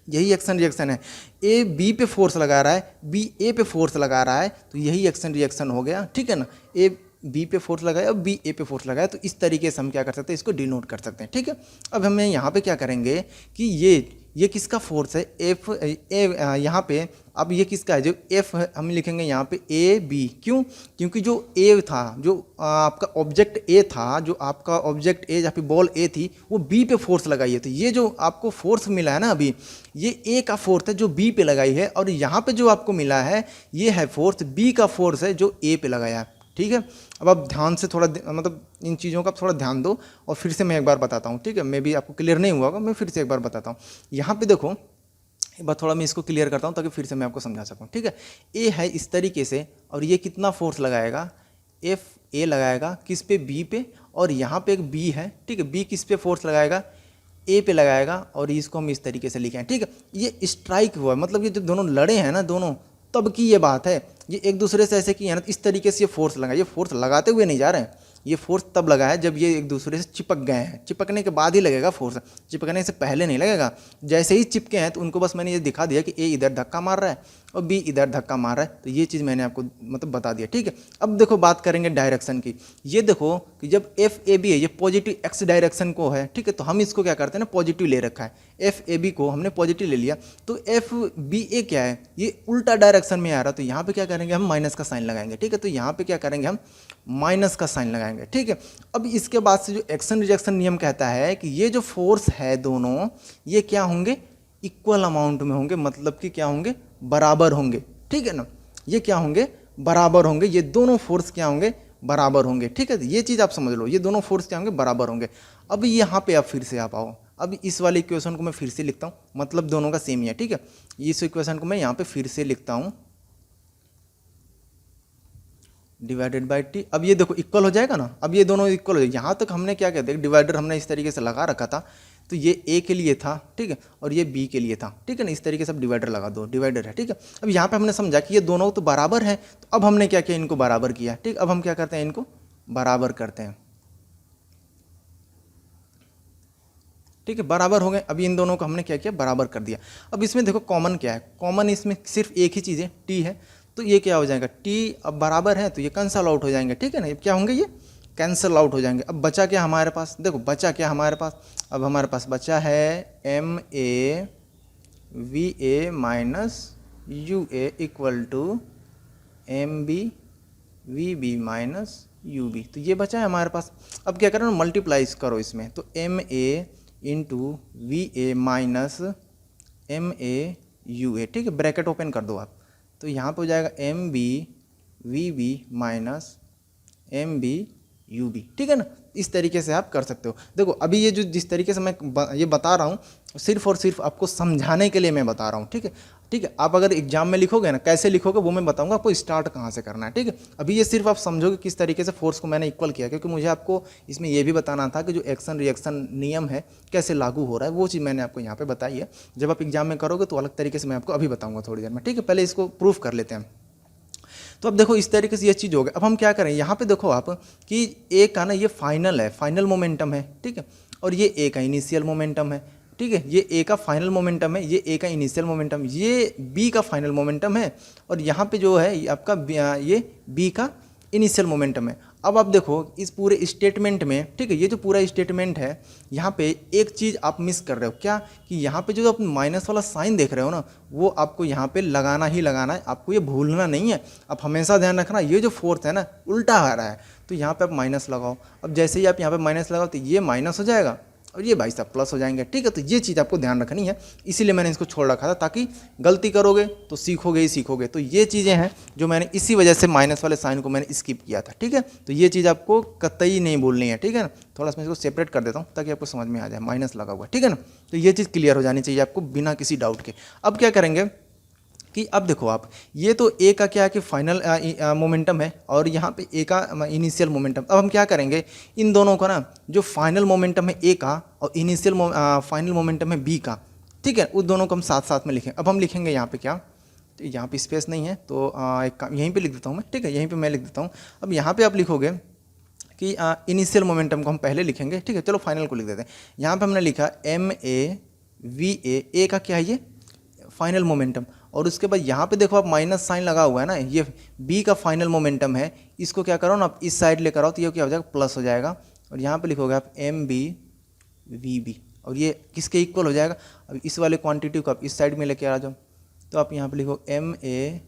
यही एक्शन रिएक्शन है, ए बी पे फोर्स लगा रहा है, बी ए पे फोर्स लगा रहा है, तो यही एक्शन रिएक्शन हो गया, ठीक है ना। ए बी पे फोर्स लगाया और बी ए पे फोर्स लगाया, तो इस तरीके से हम क्या कर सकते हैं, इसको डिनोट कर सकते हैं, ठीक है। अब हमें यहाँ पे क्या करेंगे कि ये किसका फोर्स है, एफ ए, यहाँ पे अब ये किसका है, जो एफ हम लिखेंगे यहाँ पे ए बी, क्यों, क्योंकि जो ए था, जो आपका ऑब्जेक्ट ए था, जो आपका ऑब्जेक्ट ए या फिर बॉल ए थी, वो बी पे फोर्स लगाई है। तो ये जो आपको फोर्स मिला है ना अभी, ये ए का फोर्स है जो बी पे लगाई है, और यहाँ पे जो आपको मिला है ये है फोर्स बी का फोर्स है जो ए पे लगाया है, ठीक है। अब आप ध्यान से थोड़ा मतलब इन चीज़ों का थोड़ा ध्यान दो, और फिर से मैं एक बार बताता हूँ, ठीक है। मे भी आपको क्लियर नहीं हुआ होगा, मैं फिर से एक बार बताता हूँ। यहाँ पे देखो एक बार थोड़ा मैं इसको क्लियर करता हूँ ताकि फिर से मैं आपको समझा सकूँ, ठीक है। ए है इस तरीके से, और ये कितना फोर्स लगाएगा, एफ ए लगाएगा किस पे, बी पे, और यहाँ पे एक बी है, ठीक है। बी किस पे फोर्स लगाएगा, ए पे लगाएगा, और इसको हम इस तरीके से लिखे हैं, ठीक है। ये स्ट्राइक हुआ, मतलब ये जब दोनों लड़े हैं ना दोनों, तब की ये बात है। ये एक दूसरे से ऐसे किए हैं ना, इस तरीके से ये फोर्स लगा, ये फोर्स लगाते हुए नहीं जा रहे हैं, ये फोर्स तब लगा है जब ये एक दूसरे से चिपक गए हैं। चिपकने के बाद ही लगेगा फोर्स, चिपकने से पहले नहीं लगेगा। जैसे ही चिपके हैं तो उनको बस मैंने ये दिखा दिया कि ए इधर धक्का मार रहा है और बी इधर धक्का मार रहा है, तो ये चीज़ मैंने आपको मतलब बता दिया, ठीक है। अब देखो बात करेंगे डायरेक्शन की। ये देखो कि जब एफ ए बी है, ये पॉजिटिव एक्स डायरेक्शन को है, ठीक है। तो हम इसको क्या करते हैं ना, पॉजिटिव ले रखा है, एफ ए बी को हमने पॉजिटिव ले लिया, तो एफ बी ए क्या है, ये उल्टा डायरेक्शन में आ रहा, तो यहाँ पे क्या करेंगे हम, माइनस का साइन लगाएंगे, ठीक है। तो यहाँ पे क्या करेंगे हम, माइनस का साइन लगाएंगे, ठीक है। अब इसके बाद से जो एक्शन रिजेक्शन नियम कहता है कि ये जो फोर्स है दोनों, ये क्या होंगे, इक्वल अमाउंट में होंगे, मतलब कि क्या होंगे, बराबर होंगे, ठीक है ना। ये क्या होंगे, बराबर होंगे, ये दोनों फोर्स क्या होंगे, बराबर होंगे, ठीक है। ये चीज़ आप समझ लो, ये दोनों फोर्स क्या होंगे, बराबर होंगे। अब यहाँ पे आप फिर से आप आओ, अब इस वाले इक्वेशन को मैं फिर से लिखता हूँ, मतलब दोनों का सेम ही है, ठीक है। इस इक्वेशन को मैं यहाँ पे फिर से लिखता हूँ, डिवाइडेड बाई टी। अब ये देखो इक्वल हो जाएगा ना, अब ये दोनों इक्वल हो जाएगा। यहाँ तक हमने क्या कहते हैं, डिवाइडर हमने इस तरीके से लगा रखा था, तो ये ए के लिए था, ठीक है, और ये बी के लिए था, ठीक है ना। इस तरीके से अब डिवाइडर लगा दो, डिवाइडर है, ठीक है। अब यहाँ पे हमने समझा कि ये दोनों तो बराबर हैं, तो अब हमने क्या किया, इनको बराबर किया, ठीक। अब हम क्या करते हैं, इनको बराबर करते हैं, ठीक है, बराबर हो गए। अभी इन दोनों को हमने क्या किया, बराबर कर दिया। अब इसमें देखो कॉमन क्या है, कॉमन इसमें सिर्फ एक ही चीज़ है, टी है, तो ये क्या हो जाएगा, टी अब बराबर है तो ये कैंसल आउट हो जाएंगे, ठीक है ना। ये क्या होंगे, ये कैंसल आउट हो जाएंगे। अब बचा क्या हमारे पास, देखो बचा क्या हमारे पास, अब हमारे पास बचा है M A V A minus U A equal to M B V B minus U B. तो ये बचा है हमारे पास। अब क्या करो ना, मल्टीप्लाइज करो इसमें, तो M A into V A minus M A U A, ठीक है, ब्रैकेट ओपन कर दो आप। तो यहाँ पे हो जाएगा M B V B minus M B U B, ठीक है ना। इस तरीके से आप कर सकते हो। देखो अभी ये जो जिस तरीके से मैं ये बता रहा हूँ, सिर्फ और सिर्फ आपको समझाने के लिए मैं बता रहा हूँ, ठीक है। ठीक है, आप अगर एग्जाम में लिखोगे ना, कैसे लिखोगे वो मैं बताऊंगा आपको, स्टार्ट कहाँ से करना है, ठीक है। अभी ये सिर्फ आप समझोगे किस तरीके से फोर्स को मैंने इक्वल किया, क्योंकि मुझे आपको इसमें ये भी बताना था कि जो एक्शन रिएक्शन नियम है कैसे लागू हो रहा है, वो चीज़ मैंने आपको यहाँ पे बताई है। जब आप एग्जाम में करोगे तो अलग तरीके से मैं आपको अभी बताऊँगा थोड़ी देर में, ठीक है। पहले इसको प्रूफ कर लेते हैं। तो अब देखो इस तरीके से ये चीज़ हो गया। अब हम क्या करें, यहाँ पे देखो आप कि ए का ना ये फाइनल है, फाइनल मोमेंटम है, ठीक है, और ये ए का इनिशियल मोमेंटम है, ठीक है। ये ए का फाइनल मोमेंटम है, ये ए का इनिशियल मोमेंटम, ये बी का फाइनल मोमेंटम है, और यहाँ पे जो है आपका ये बी का इनिशियल मोमेंटम है। अब आप देखो इस पूरे स्टेटमेंट में, ठीक है, ये जो पूरा स्टेटमेंट है, यहाँ पे एक चीज़ आप मिस कर रहे हो, क्या कि यहाँ पे जो आप माइनस वाला साइन देख रहे हो ना, वो आपको यहाँ पे लगाना ही लगाना है, आपको ये भूलना नहीं है। आप हमेशा ध्यान रखना, ये जो फोर्स है ना उल्टा आ रहा है, तो यहाँ पे आप माइनस लगाओ। अब जैसे ही आप यहाँ पे माइनस लगाओ तो ये माइनस हो जाएगा और ये भाई साहब प्लस हो जाएंगे, ठीक है। तो ये चीज़ आपको ध्यान रखनी है, इसीलिए मैंने इसको छोड़ रखा था, ताकि गलती करोगे तो सीखोगे ही सीखोगे। तो ये चीज़ें हैं जो मैंने इसी वजह से माइनस वाले साइन को मैंने स्किप किया था, ठीक है। तो ये चीज़ आपको कतई नहीं भूलनी है, ठीक है ना। थोड़ा सा मैं इसको सेपरेट कर देता हूँ ताकि आपको समझ में आ जाए, माइनस लगा हुआ, ठीक है ना। तो ये चीज़ क्लियर हो जानी चाहिए आपको बिना किसी डाउट के। अब क्या करेंगे कि अब देखो आप, ये तो ए का क्या है कि फाइनल मोमेंटम है, और यहाँ पे ए का इनिशियल मोमेंटम। अब हम क्या करेंगे, इन दोनों का ना जो फाइनल मोमेंटम है ए का और इनिशियल फाइनल मोमेंटम है बी का, ठीक है, उस दोनों को हम साथ साथ में लिखें। अब हम लिखेंगे यहाँ पे क्या, तो यहाँ पे स्पेस नहीं है, तो एक काम यहीं पे लिख देता हूँ मैं, ठीक है, यहीं पे मैं लिख देता हूँ। अब यहाँ पे आप लिखोगे कि इनिशियल मोमेंटम को हम पहले लिखेंगे, ठीक है। चलो फाइनल को लिख देते हैं। यहाँ पे हमने लिखा एम ए वी ए का क्या है, ये फाइनल मोमेंटम, और उसके बाद यहाँ पे देखो आप माइनस साइन लगा हुआ है ना, ये बी का फाइनल मोमेंटम है। इसको क्या करो ना आप इस साइड लेकर आओ, तो ये क्या हो जाएगा, प्लस हो जाएगा, और यहाँ पे लिखोगे आप एम बी वी बी, और ये किसके इक्वल हो जाएगा। अब इस वाले क्वांटिटी को आप इस साइड में लेके आ जाओ, तो आप यहाँ पे लिखो M A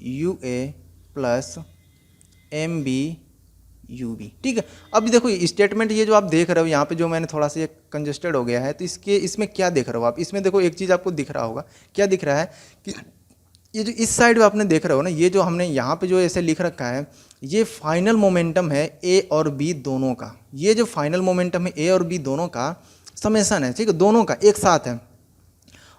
U A plus M B U B, ठीक है। अब देखो स्टेटमेंट ये जो आप देख रहे हो यहाँ पे, जो मैंने थोड़ा सा ये कंजेस्टेड हो गया है, तो इसमें क्या देख रहे हो आप, इसमें देखो एक चीज़ आपको दिख रहा होगा, क्या दिख रहा है कि ये जो इस साइड पे आपने देख रहे हो ना, ये जो हमने यहाँ पे जो ऐसे लिख रखा है, ये फाइनल मोमेंटम है ए और बी दोनों का। ये जो फाइनल मोमेंटम है ए और बी दोनों का समेसन है, ठीक है, दोनों का एक साथ है।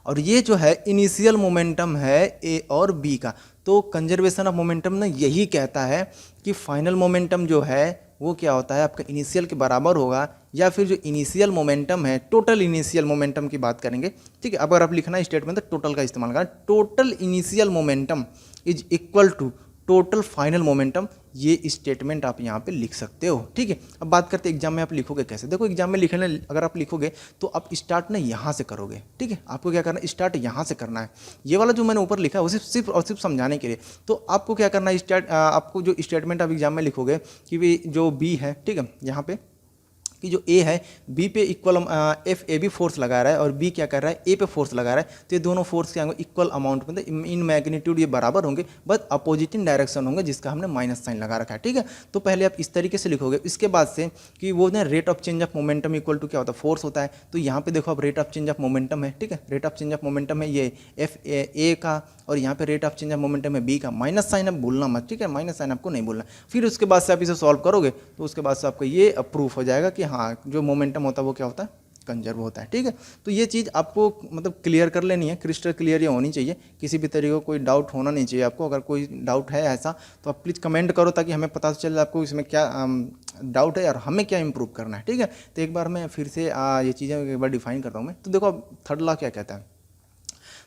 और ये जो है इनिशियल मोमेंटम है ए और बी का। तो कंजर्वेशन ऑफ मोमेंटम ना यही कहता है कि फाइनल मोमेंटम जो है वो क्या होता है, आपका इनिशियल के बराबर होगा, या फिर जो इनिशियल मोमेंटम है, टोटल इनिशियल मोमेंटम की बात करेंगे, ठीक है। अगर आप लिखना है स्टेटमेंट तो टोटल का इस्तेमाल करना, total initial momentum is equal to total final momentum. ये स्टेटमेंट आप यहाँ पे लिख सकते हो, ठीक है। अब बात करते हैं एग्जाम में आप लिखोगे कैसे। देखो एग्जाम में लिखने अगर आप लिखोगे तो आप स्टार्ट ना यहाँ से करोगे, ठीक है। आपको क्या करना है, स्टार्ट यहाँ से करना है। ये वाला जो मैंने ऊपर लिखा है वो सिर्फ और सिर्फ समझाने के लिए। तो आपको क्या करना है, आपको जो स्टेटमेंट आप एग्जाम में लिखोगे कि जो बी है, ठीक है, यहाँ पे कि जो ए है बी पे इक्वल एफ ए भी फोर्स लगा रहा है और बी क्या कर रहा है, ए पे फोर्स लगा रहा है। तो ये दोनों फोर्स क्या होंगे, इक्वल अमाउंट में, इन मैग्नीट्यूड ये बराबर होंगे, बट अपोजिट इन डायरेक्शन होंगे, जिसका हमने माइनस साइन लगा रखा है, ठीक है। तो पहले आप इस तरीके से लिखोगे। इसके बाद से कि वो ना rate of change of momentum equal to क्या होता है, फोर्स होता है। तो यहाँ पे देखो आप rate of change of momentum है, ठीक है, rate of change of momentum है ये एफ ए का, और यहाँ पे rate of change of momentum है बी का। माइनस साइन आप भूलना मत, ठीक है, माइनस साइन आपको नहीं भूलना। फिर उसके बाद से आप इसे सॉल्व करोगे तो उसके बाद से आपको ये प्रूफ हो जाएगा कि हाँ जो मोमेंटम होता है वो क्या होता है, कंजर्व होता है, ठीक है। तो ये चीज़ आपको मतलब क्लियर कर लेनी है, क्रिस्टल क्लियर ये होनी चाहिए, किसी भी तरीके का कोई डाउट होना नहीं चाहिए आपको। अगर कोई डाउट है ऐसा तो आप प्लीज़ कमेंट करो, ताकि हमें पता चले आपको इसमें क्या डाउट है और हमें क्या इंप्रूव करना है, ठीक है। तो एक बार मैं फिर से ये चीज़ें एक बार डिफाइन करता हूँ मैं। तो देखो अब थर्ड लॉ क्या कहता है,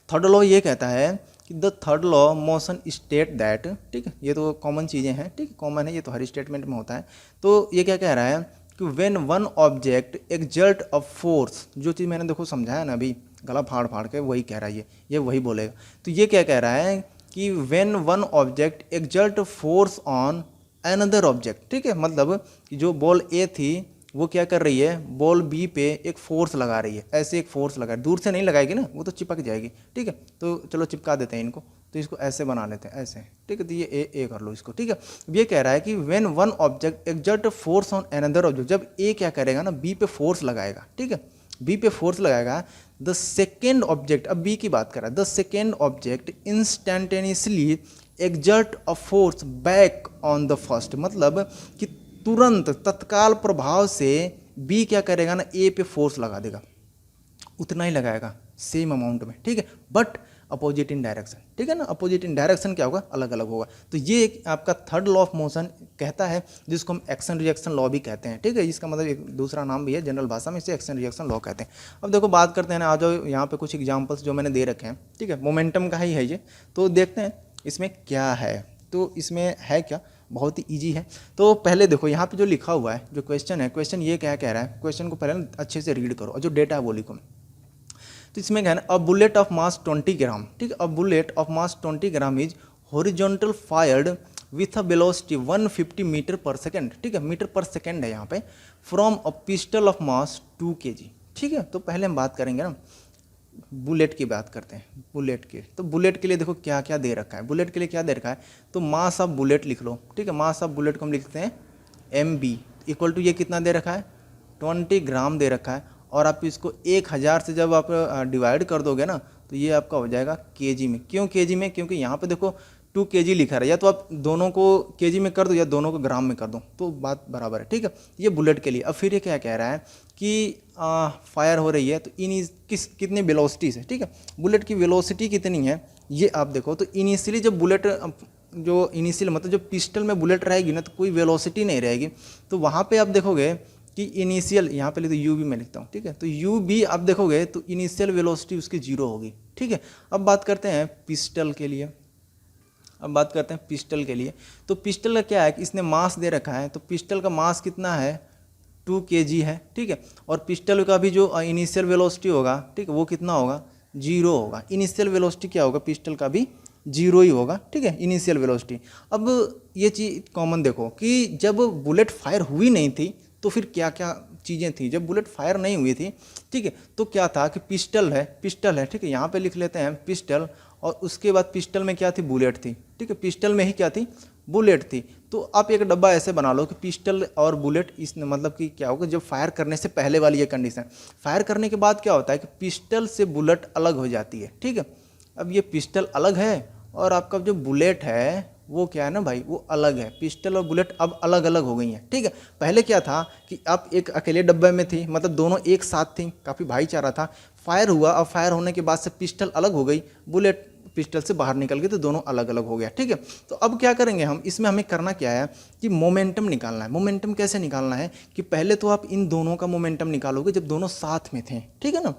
थर्ड लॉ ये कहता है कि the third law motion state that, ठीक है, ये तो कॉमन चीज़ें हैं, ठीक है, कॉमन है, ये तो हर स्टेटमेंट में होता है। तो ये क्या कह रहा है कि when one object exert a force, जो चीज़ मैंने देखो समझाया ना अभी गला फाड़ फाड़ के, वही कह रहा है ये वही बोलेगा। तो ये क्या कह रहा है कि when one object exert force on another object, ठीक है, मतलब कि जो बॉल ए थी वो क्या कर रही है, बॉल बी पे एक फोर्स लगा रही है, ऐसे एक फोर्स लगा, दूर से नहीं लगाएगी ना, वो तो चिपक जाएगी, ठीक है। तो चलो चिपका देते हैं इनको, तो इसको ऐसे बना लेते हैं, ऐसे, ठीक है। तो ये ए कर लो इसको, ठीक है। ये कह रहा है कि when one object exert force on another object, जब ए क्या करेगा ना, बी पे फोर्स लगाएगा, ठीक है, बी पे फोर्स लगाएगा, द सेकेंड ऑब्जेक्ट, अब बी की बात कर रहा है, the second object instantaneously exert a force back on the first, मतलब कि तुरंत तत्काल प्रभाव से बी क्या करेगा ना, ए पे फोर्स लगा देगा, उतना ही लगाएगा सेम अमाउंट में, ठीक है, बट अपोजिट इन डायरेक्शन, ठीक है ना। अपोजिट इन डायरेक्शन क्या होगा, अलग अलग होगा। तो ये एक आपका थर्ड लॉ ऑफ मोशन कहता है, जिसको हम एक्शन रिएक्शन लॉ भी कहते हैं, ठीक है। इसका मतलब एक दूसरा नाम भी है जनरल भाषा में, इसे एक्शन रिएक्शन लॉ कहते हैं। अब देखो बात करते हैं ना, आ जाओ यहाँ पे कुछ एग्जाम्पल्स जो मैंने दे रखे हैं, ठीक है, मोमेंटम का ही है ये, तो देखते हैं इसमें क्या है। तो इसमें है क्या, बहुत ही ईजी है। तो पहले देखो यहाँ पे जो लिखा हुआ है, जो क्वेश्चन है, क्वेश्चन ये क्या कह रहा है, क्वेश्चन को पहले अच्छे से रीड करो और जो डेटा है वो लिखो। तो इसमें क्या है ना, अ बुलेट ऑफ मास 20 ग्राम, ठीक है, a bullet of mass 20 gram is horizontal fired with a velocity 150 metre per second, ठीक है, मीटर पर सेकेंड है यहाँ पे, from a pistol of mass 2 kg, ठीक है। तो पहले हम बात करेंगे ना, बुलेट की बात करते हैं, बुलेट की। तो बुलेट के लिए देखो क्या क्या दे रखा है, बुलेट के लिए क्या दे रखा है, तो मास ऑफ बुलेट लिख लो, ठीक है, मास ऑफ बुलेट को हम लिखते हैं MB इक्वल टू, ये कितना दे रखा है, 20 ग्राम दे रखा है, और आप इसको 1000 से जब आप डिवाइड कर दोगे ना, तो ये आपका हो जाएगा केजी में। क्यों केजी में, क्योंकि यहाँ पे देखो 2 kg लिखा है, या तो आप दोनों को केजी में कर दो या दोनों को ग्राम में कर दो, तो बात बराबर है, ठीक है। ये बुलेट के लिए। अब फिर ये क्या कह रहा है कि फायर हो रही है, तो कितने वेलोसिटी से, ठीक है, बुलेट की वेलोसिटी कितनी है, ये आप देखो। तो इनिशियली जब बुलेट, जो इनिशियल मतलब जो पिस्टल में बुलेट रहेगी ना, तो कोई वेलोसिटी नहीं रहेगी, तो वहाँ पे आप देखोगे कि इनिशियल, यहाँ पे लिखते यू बी मैं लिखता हूँ, ठीक है, तो यू बी आप देखोगे तो इनिशियल वेलोसिटी उसकी 0 होगी, ठीक है। अब बात करते हैं पिस्टल के लिए, अब बात करते हैं पिस्टल के लिए। तो पिस्टल का क्या है कि इसने मास दे रखा है, तो पिस्टल का मास कितना है, 2 kg है, ठीक है, और पिस्टल का भी जो इनिशियल वेलोसिटी होगा, ठीक है, वो कितना होगा, 0 होगा। इनिशियल वेलोसिटी क्या होगा, पिस्टल का भी 0 ही होगा, ठीक है, इनिशियल वेलोसिटी। अब ये चीज़ कॉमन देखो कि जब बुलेट फायर हुई नहीं थी, तो फिर क्या क्या चीज़ें थी, जब बुलेट फायर नहीं हुई थी, ठीक है, तो क्या था कि पिस्टल है, ठीक है, यहाँ पे लिख लेते हैं पिस्टल, और उसके बाद पिस्टल में क्या थी, बुलेट थी, ठीक है, पिस्टल में ही क्या थी, बुलेट थी। तो आप एक डब्बा ऐसे बना लो कि पिस्टल और बुलेट, इस मतलब कि क्या होगा, जब फायर करने से पहले वाली ये कंडीशन, फायर करने के बाद क्या होता है कि पिस्टल से बुलेट अलग हो जाती है, ठीक है। अब ये पिस्टल अलग है और आपका जो बुलेट है वो क्या है ना भाई, वो अलग है, पिस्टल और बुलेट अब अलग अलग हो गई हैं, ठीक है। पहले क्या था कि आप एक अकेले डब्बे में थी, मतलब दोनों एक साथ थी, काफ़ी भाईचारा था, फायर हुआ, अब फायर होने के बाद से पिस्टल अलग हो गई, बुलेट पिस्टल से बाहर निकल गई, तो दोनों अलग अलग हो गया, ठीक है। तो अब क्या करेंगे हम, इसमें हमें करना क्या है कि मोमेंटम निकालना है। मोमेंटम कैसे निकालना है कि पहले तो आप इन दोनों का मोमेंटम निकालोगे जब दोनों साथ में थे, ठीक है ना,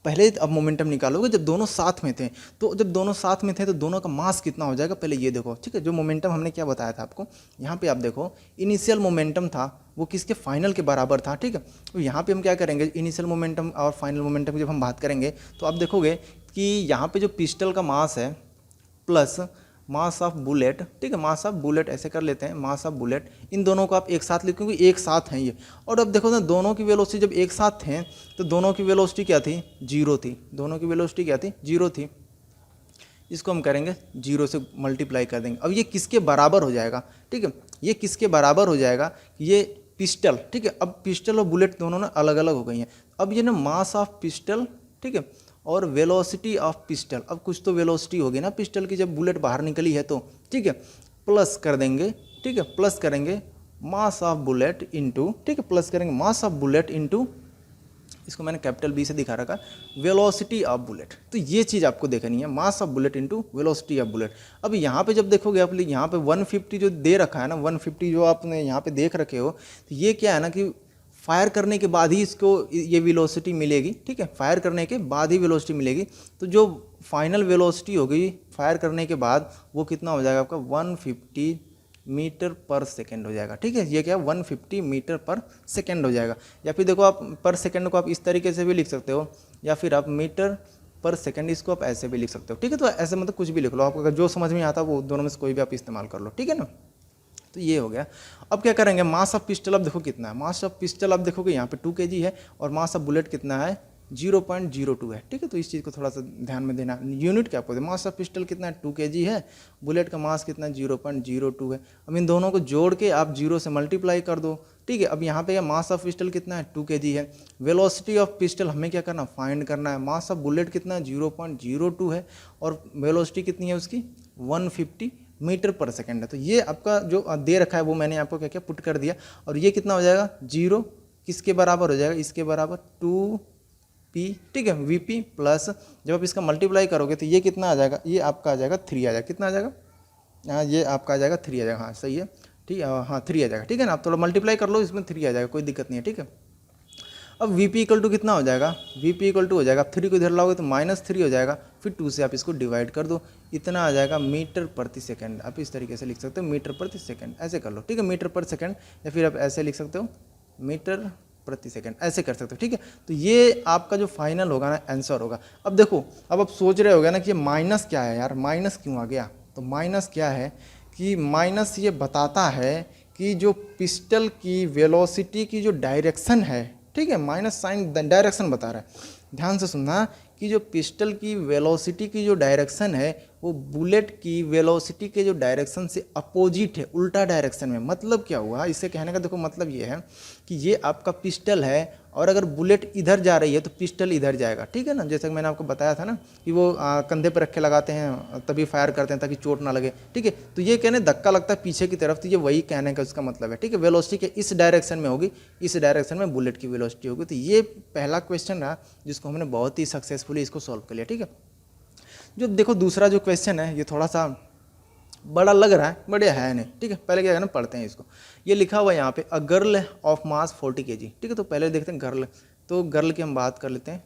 पहले अब मोमेंटम निकालोगे जब दोनों साथ में थे। तो जब दोनों साथ में थे तो दोनों का मास कितना हो जाएगा, पहले ये देखो, ठीक है। जो मोमेंटम हमने क्या बताया था आपको, यहाँ पे आप देखो इनिशियल मोमेंटम था वो किसके, फाइनल के बराबर था, ठीक है। तो यहाँ पे हम क्या करेंगे, इनिशियल मोमेंटम और फाइनल मोमेंटम की जब हम बात करेंगे तो आप देखोगे कि यहाँ पे जो पिस्टल का मास है प्लस मास ऑफ बुलेट, ठीक है, मास ऑफ बुलेट ऐसे कर लेते हैं, मास ऑफ बुलेट, इन दोनों को आप एक साथ लिख, क्योंकि एक साथ हैं ये। और अब देखो ना, दोनों की वेलोसिटी जब एक साथ थे तो दोनों की वेलोसिटी क्या थी, 0 थी, दोनों की वेलोसिटी क्या थी, 0 थी। इसको हम करेंगे 0 से मल्टीप्लाई कर देंगे। अब ये किसके बराबर हो जाएगा, ठीक है, ये किसके बराबर हो जाएगा, ये पिस्टल, ठीक है। अब पिस्टल और बुलेट दोनों ना अलग अलग हो गई हैं। अब ये ना मास ऑफ पिस्टल, ठीक है, और वेलोसिटी ऑफ पिस्टल, अब कुछ तो वेलोसिटी होगी ना पिस्टल की जब बुलेट बाहर निकली है तो, ठीक है, प्लस कर देंगे, ठीक है, प्लस करेंगे मास ऑफ बुलेट इनटू, ठीक है, प्लस करेंगे मास ऑफ बुलेट इनटू, इसको मैंने कैपिटल बी से दिखा रखा, वेलोसिटी ऑफ बुलेट। तो ये चीज़ आपको देखनी है, mass of bullet into velocity of bullet. अब यहाँ पे जब देखोगे आप, यहाँ पे 150 जो दे रखा है ना, 150 जो आपने यहाँ पे देख रखे हो, तो ये क्या है ना कि फायर करने के बाद ही इसको ये वेलोसिटी मिलेगी, ठीक है, फायर करने के बाद ही वेलोसिटी मिलेगी। तो जो फाइनल वेलोसिटी होगी फायर करने के बाद वो कितना हो जाएगा आपका, 150 मीटर पर सेकेंड हो जाएगा, ठीक है। ये क्या, 150 मीटर पर सेकेंड हो जाएगा। या फिर देखो आप पर सेकेंड को आप इस तरीके से भी लिख सकते हो, या फिर आप मीटर पर सेकेंड इसको आप ऐसे भी लिख सकते हो, ठीक है। तो ऐसे मतलब कुछ भी लिख लो, आपको अगर जो समझ में आता वो दोनों में से कोई भी आप इस्तेमाल कर लो, ठीक है ना। तो ये हो गया। अब क्या करेंगे, मास ऑफ पिस्टल अब देखो कितना है, मास ऑफ पिस्टल अब देखोगे यहाँ पे 2 kg है और मास ऑफ बुलेट कितना है 0.02 है। ठीक है, तो इस चीज़ को थोड़ा सा ध्यान में देना। यूनिट क्या आपको, मास ऑफ पिस्टल कितना है 2 kg है, बुलेट का मास कितना है 0.02 है। अब इन दोनों को जोड़ के आप 0 से मल्टीप्लाई कर दो। ठीक है, अब यहाँ पे मास ऑफ पिस्टल कितना है 2 kg है, वेलोसिटी ऑफ पिस्टल हमें क्या करना, फाइंड करना है। मास ऑफ बुलेट कितना है 0.02 है और वेलोसिटी कितनी है उसकी 150 मीटर पर सेकेंड है। तो ये आपका जो दे रखा है वो मैंने आपको क्या क्या पुट कर दिया। और ये कितना हो जाएगा 0 किसके बराबर हो जाएगा, इसके बराबर 2p। ठीक है, vp प्लस जब आप इसका मल्टीप्लाई करोगे तो ये कितना आ जाएगा, ये आपका आ जाएगा 3 आ जाएगा। कितना आ जाएगा, हाँ ये आपका आ जाएगा 3 आ जाएगा। हाँ सही है, ठीक है, हाँ 3 आ जाएगा। ठीक है ना, आप थोड़ा मल्टीप्लाई कर लो, इसमें 3 आ जाएगा, कोई दिक्कत नहीं है। ठीक है, अब Vp इक्वल टू कितना हो जाएगा, Vp इक्वल टू हो जाएगा, 3 को इधर लाओगे तो -3 हो जाएगा, फिर 2 से आप इसको डिवाइड कर दो, इतना आ जाएगा मीटर प्रति सेकंड। आप इस तरीके से लिख सकते हो मीटर प्रति सेकंड, ऐसे कर लो। ठीक है, मीटर पर सेकंड, या फिर आप ऐसे लिख सकते हो मीटर प्रति सेकंड, ऐसे कर सकते हो। ठीक है, तो ये आपका जो फाइनल होगा ना आंसर होगा। अब देखो, अब आप सोच रहे होगे ना कि ये माइनस क्या है यार, माइनस क्यों आ गया। तो माइनस क्या है कि माइनस ये बताता है कि जो पिस्टल की वेलोसिटी की जो डायरेक्शन है, ठीक है, माइनस साइन डायरेक्शन बता रहा है। ध्यान से सुनना कि जो पिस्टल की वेलोसिटी की जो डायरेक्शन है वो बुलेट की वेलोसिटी के जो डायरेक्शन से अपोजिट है, उल्टा डायरेक्शन में। मतलब क्या हुआ, इससे कहने का देखो मतलब ये है कि ये आपका पिस्टल है और अगर बुलेट इधर जा रही है तो पिस्टल इधर जाएगा। ठीक है ना, जैसे कि मैंने आपको बताया था ना कि वो कंधे पर रखे लगाते हैं तभी फायर करते हैं ताकि चोट ना लगे। ठीक है, तो ये कहने धक्का लगता है पीछे की तरफ, तो ये वही कहने का उसका मतलब है। ठीक है, वेलोसिटी के इस डायरेक्शन में होगी, इस डायरेक्शन में बुलेट की वेलोसिटी होगी। तो ये पहला क्वेश्चन रहा जिसको हमने बहुत ही सक्सेसफुली इसको सॉल्व कर लिया। ठीक है, जो देखो दूसरा जो क्वेश्चन है ये थोड़ा सा बड़ा लग रहा है, बढ़िया है नहीं। ठीक है, पहले क्या है ना, पढ़ते हैं इसको। ये लिखा हुआ है यहाँ पे a girl of mass 40 kg। ठीक है, तो पहले देखते हैं गर्ल, तो गर्ल की हम बात कर लेते हैं।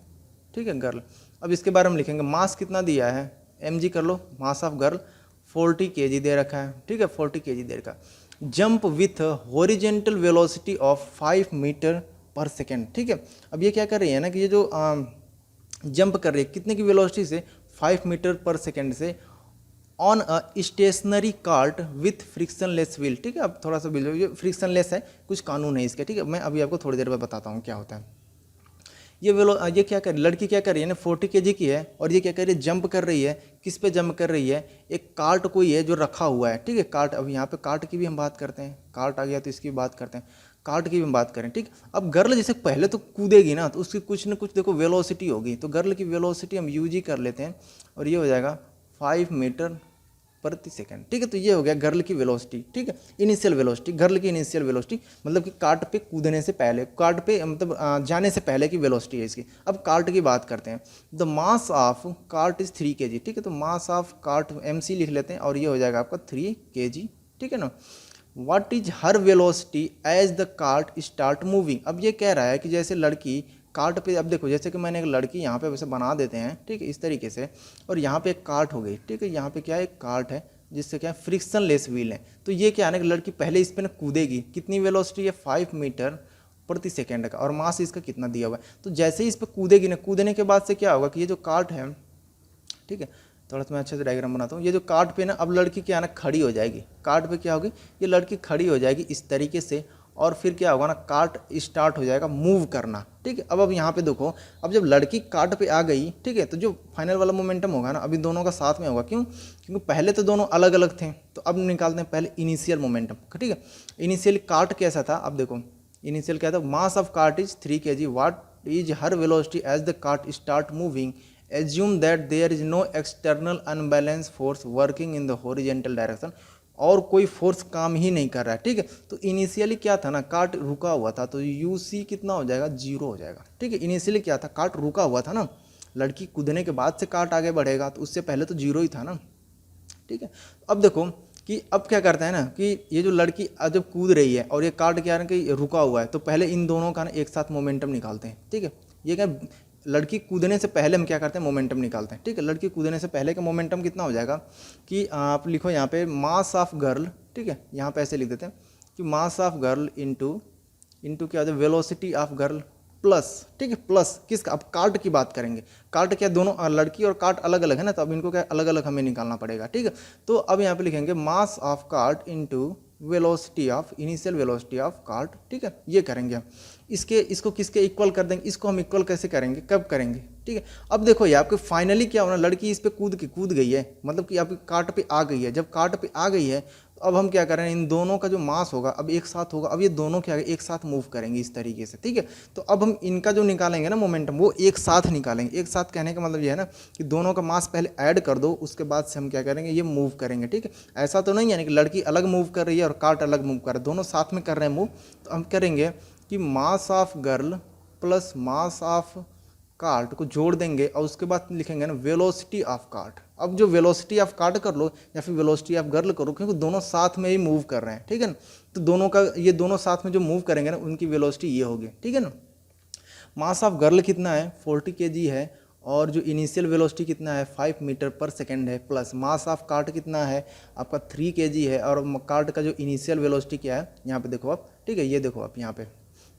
ठीक है, गर्ल, अब इसके बारे में लिखेंगे। मास कितना दिया है, mg कर लो, मास ऑफ गर्ल 40 kg दे रखा है। ठीक है, 40 kg दे रखा। Jump with horizontal velocity of 5 metre per second. ठीक है, अब ये क्या कर रही है ना कि ये जो जंप कर रही है कितने की वेलोसिटी से, 5 मीटर पर सेकेंड से, on a stationary cart with frictionless wheel. ठीक है, अब थोड़ा सा व्हील ये फ्रिक्शनलेस है, कुछ कानून है इसके। ठीक है, मैं अभी आपको थोड़ी देर में बताता हूँ क्या होता है। ये क्या कर, लड़की क्या कर रही है ना, 40 kg की है और ये क्या कर रही है, जंप कर रही है। किस पे जंप कर रही है, एक कार्ट कोई है जो रखा हुआ है। ठीक है, कार्ट, अब यहाँ पे कार्ट की भी हम बात करते हैं, कार्ट आ गया तो इसकी बात करते हैं, कार्ट की भी हम बात करें। ठीक, अब गर्ल जैसे पहले तो कूदेगी ना तो उसकी कुछ ना कुछ देखो वेलोसिटी होगी, तो गर्ल की वेलोसिटी हम यूजी कर लेते हैं और ये हो जाएगा 5 मीटर प्रति सेकंड। ठीक है, तो ये हो गया गर्ल की वेलोसिटी। ठीक है, इनिशियल वेलोसिटी, गर्ल की इनिशियल वेलोसिटी मतलब कि कार्ट पे कूदने से पहले, कार्ट पे मतलब जाने से पहले की वेलोसिटी है इसकी। अब कार्ट की बात करते हैं। The mass of cart is 3 kg। ठीक है, तो मास ऑफ कार्ट mc लिख लेते हैं और ये हो जाएगा आपका 3 kg। ठीक है ना, what is her velocity as the cart start moving. अब ये कह रहा है कि जैसे लड़की कार्ट पे, अब देखो जैसे कि मैंने एक लड़की यहाँ पे वैसे बना देते हैं। ठीक है, इस तरीके से, और यहाँ पे एक कार्ट हो गई। ठीक है, यहाँ पे क्या है, एक कार्ट है जिससे क्या है फ्रिक्शन लेस व्हील है। तो ये क्या है ना कि लड़की पहले इस पे ना कूदेगी, कितनी वेलोसिटी है 5 मीटर प्रति सेकेंड का, और मास इसका कितना दिया हुआ है। तो जैसे ही इस पर कूदेगी ना, कूदने के बाद से क्या होगा कि ये जो कार्ट है, ठीक है, थोड़ा सा मैं अच्छे से डायग्राम बनाता हूँ। ये जो कार्ट पे ना, अब लड़की क्या है ना खड़ी हो जाएगी, कार्ट पे क्या होगी, ये लड़की खड़ी हो जाएगी इस तरीके से, और फिर क्या होगा ना, कार्ट स्टार्ट हो जाएगा मूव करना। ठीक है, अब यहाँ पे देखो, अब जब लड़की कार्ट पे आ गई, ठीक है, तो जो फाइनल वाला मोमेंटम होगा ना, अभी दोनों का साथ में होगा। क्यों, क्योंकि पहले तो दोनों अलग अलग थे। तो अब निकालते हैं पहले इनिशियल मोमेंटम। ठीक है, इनिशियल कार्ट कैसा था, अब देखो इनिशियल क्या था, mass of cart is 3 kg, what is her velocity as the cart start moving, assume that there is no external unbalanced force working in the horizontal direction, और कोई फोर्स काम ही नहीं कर रहा है। ठीक है, तो इनिशियली क्या था ना, कार्ट रुका हुआ था, तो यूसी कितना हो जाएगा, 0 हो जाएगा। ठीक है, इनिशियली क्या था, कार्ट रुका हुआ था ना, लड़की कूदने के बाद से कार्ट आगे बढ़ेगा, तो उससे पहले तो 0 ही था ना। ठीक है, अब देखो कि अब क्या करता है ना कि ये जो लड़की जब कूद रही है और ये कार्ट क्या है कि रुका हुआ है, तो पहले इन दोनों का ना एक साथ मोमेंटम निकालते हैं। ठीक है, ये क्या, लड़की कूदने से पहले हम क्या करते हैं, मोमेंटम निकालते हैं। ठीक है, लड़की कूदने से पहले का मोमेंटम कितना हो जाएगा कि आप लिखो यहाँ पे मास ऑफ गर्ल। ठीक है, यहाँ पे ऐसे लिख देते हैं कि मास ऑफ गर्ल इंटू क्या होता है, वेलोसिटी ऑफ गर्ल प्लस। ठीक है, प्लस किसका, अब कार्ट की बात करेंगे। कार्ट क्या, दोनों लड़की और कार्ट अलग अलग है ना, तो अब इनको क्या अलग अलग हमें निकालना पड़ेगा। ठीक है, तो अब यहाँ पे लिखेंगे मास of cart into velocity of initial velocity of cart, ठीक है, ये करेंगे हम। इसको किसके इक्वल कर देंगे, इसको हम इक्वल कैसे करेंगे, कब करेंगे, ठीक है। अब देखो ये आपके फाइनली क्या होना, लड़की इस पे कूद गई है, मतलब कि आपकी कार्ट पे आ गई है। जब कार्ट पे आ गई है तो अब हम क्या कर रहे हैं, इन दोनों का जो मास होगा अब एक साथ होगा। अब ये दोनों क्या एक साथ मूव करेंगे इस तरीके से, ठीक है। तो अब हम इनका जो निकालेंगे ना मोमेंटम, वो एक साथ निकालेंगे। एक साथ कहने का मतलब ये है ना कि दोनों का मास पहले ऐड कर दो, उसके बाद से हम क्या करेंगे, ये मूव करेंगे, ठीक है। ऐसा तो नहीं है कि लड़की अलग मूव कर रही है और कार्ट अलग मूव कर रहा है, दोनों साथ में कर रहे हैं मूव। तो हम करेंगे कि मास of girl plus mass of cart को जोड़ देंगे और उसके बाद लिखेंगे ना वेलोसिटी ऑफ कार्ट। अब जो वेलोसिटी ऑफ कार्ट कर लो या फिर वेलोसिटी ऑफ गर्ल करो, क्योंकि दोनों साथ में ही मूव कर रहे हैं, ठीक है ना। तो दोनों का ये दोनों साथ में जो मूव करेंगे ना उनकी वेलोसिटी ये होगी, ठीक है ना। मास ऑफ गर्ल कितना है 40 kg है, और जो इनिशियल वेलोसिटी कितना है 5 मीटर पर सेकेंड है, प्लस मास ऑफ कार्ट कितना है आपका 3 kg है, और कार्ट का जो इनिशियल वेलोसिटी क्या है यहाँ पे देखो आप, ठीक है, ये देखो आप यहाँ पे,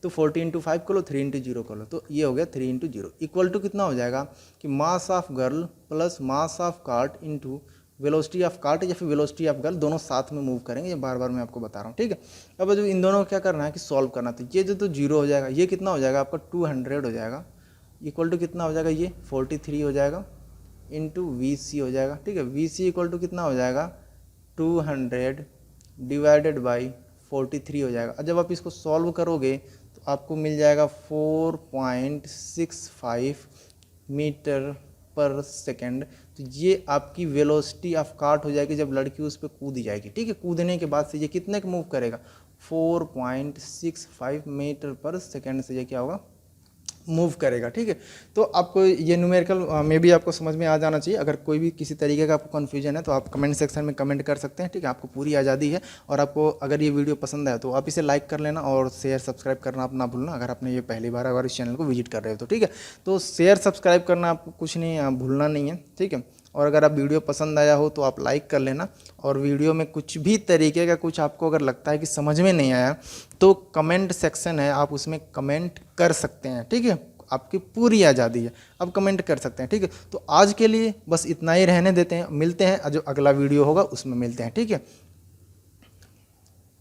तो 40 × 5 कर लो, 3 × 0 कर लो, तो ये हो गया 3 × 0 इक्वल टू कितना हो जाएगा कि मास of girl plus mass of cart into velocity of cart या फिर वेलोसिटी ऑफ गर्ल, दोनों साथ में मूव करेंगे। ये बार बार मैं आपको बता रहा हूँ, ठीक है। अब जो इन दोनों को क्या करना है कि सॉल्व करना, तो ये जो तो 0 हो जाएगा, ये कितना हो जाएगा आपका 200 हो जाएगा, इक्वल टू कितना हो जाएगा, ये 43 हो जाएगा इंटू VC हो जाएगा, ठीक है। VC इक्वल टू कितना हो जाएगा 200 डिवाइडेड बाई 43 हो जाएगा। और जब आप इसको सॉल्व करोगे तो आपको मिल जाएगा 4.65 मीटर पर सेकेंड। तो ये आपकी वेलोसिटी ऑफ कार्ट हो जाएगी जब लड़की उस पर कूद जाएगी, ठीक है। कूदने के बाद से ये कितने का मूव करेगा 4.65 मीटर पर सेकेंड से ये क्या होगा मूव करेगा, ठीक है। तो आपको ये न्यूमेरिकल में भी आपको समझ में आ जाना चाहिए। अगर कोई भी किसी तरीके का आपको कन्फ्यूजन है तो आप कमेंट सेक्शन में कमेंट कर सकते हैं, ठीक है। आपको पूरी आज़ादी है। और आपको अगर ये वीडियो पसंद आए तो आप इसे लाइक कर लेना और शेयर सब्सक्राइब करना आप ना भूलना। अगर आपने ये पहली बार अगर इस चैनल को विजिट कर रहे हो तो, ठीक है। तो शेयर सब्सक्राइब करना आपको कुछ नहीं भूलना नहीं है, ठीक है। और अगर आप वीडियो पसंद आया हो तो आप लाइक कर लेना। और वीडियो में कुछ भी तरीके का कुछ आपको अगर लगता है कि समझ में नहीं आया तो कमेंट सेक्शन है, आप उसमें कमेंट कर सकते हैं, ठीक है। आपकी पूरी आज़ादी है, आप कमेंट कर सकते हैं, ठीक है। तो आज के लिए बस इतना ही रहने देते हैं, मिलते हैं जो अगला वीडियो होगा उसमें मिलते हैं, ठीक है।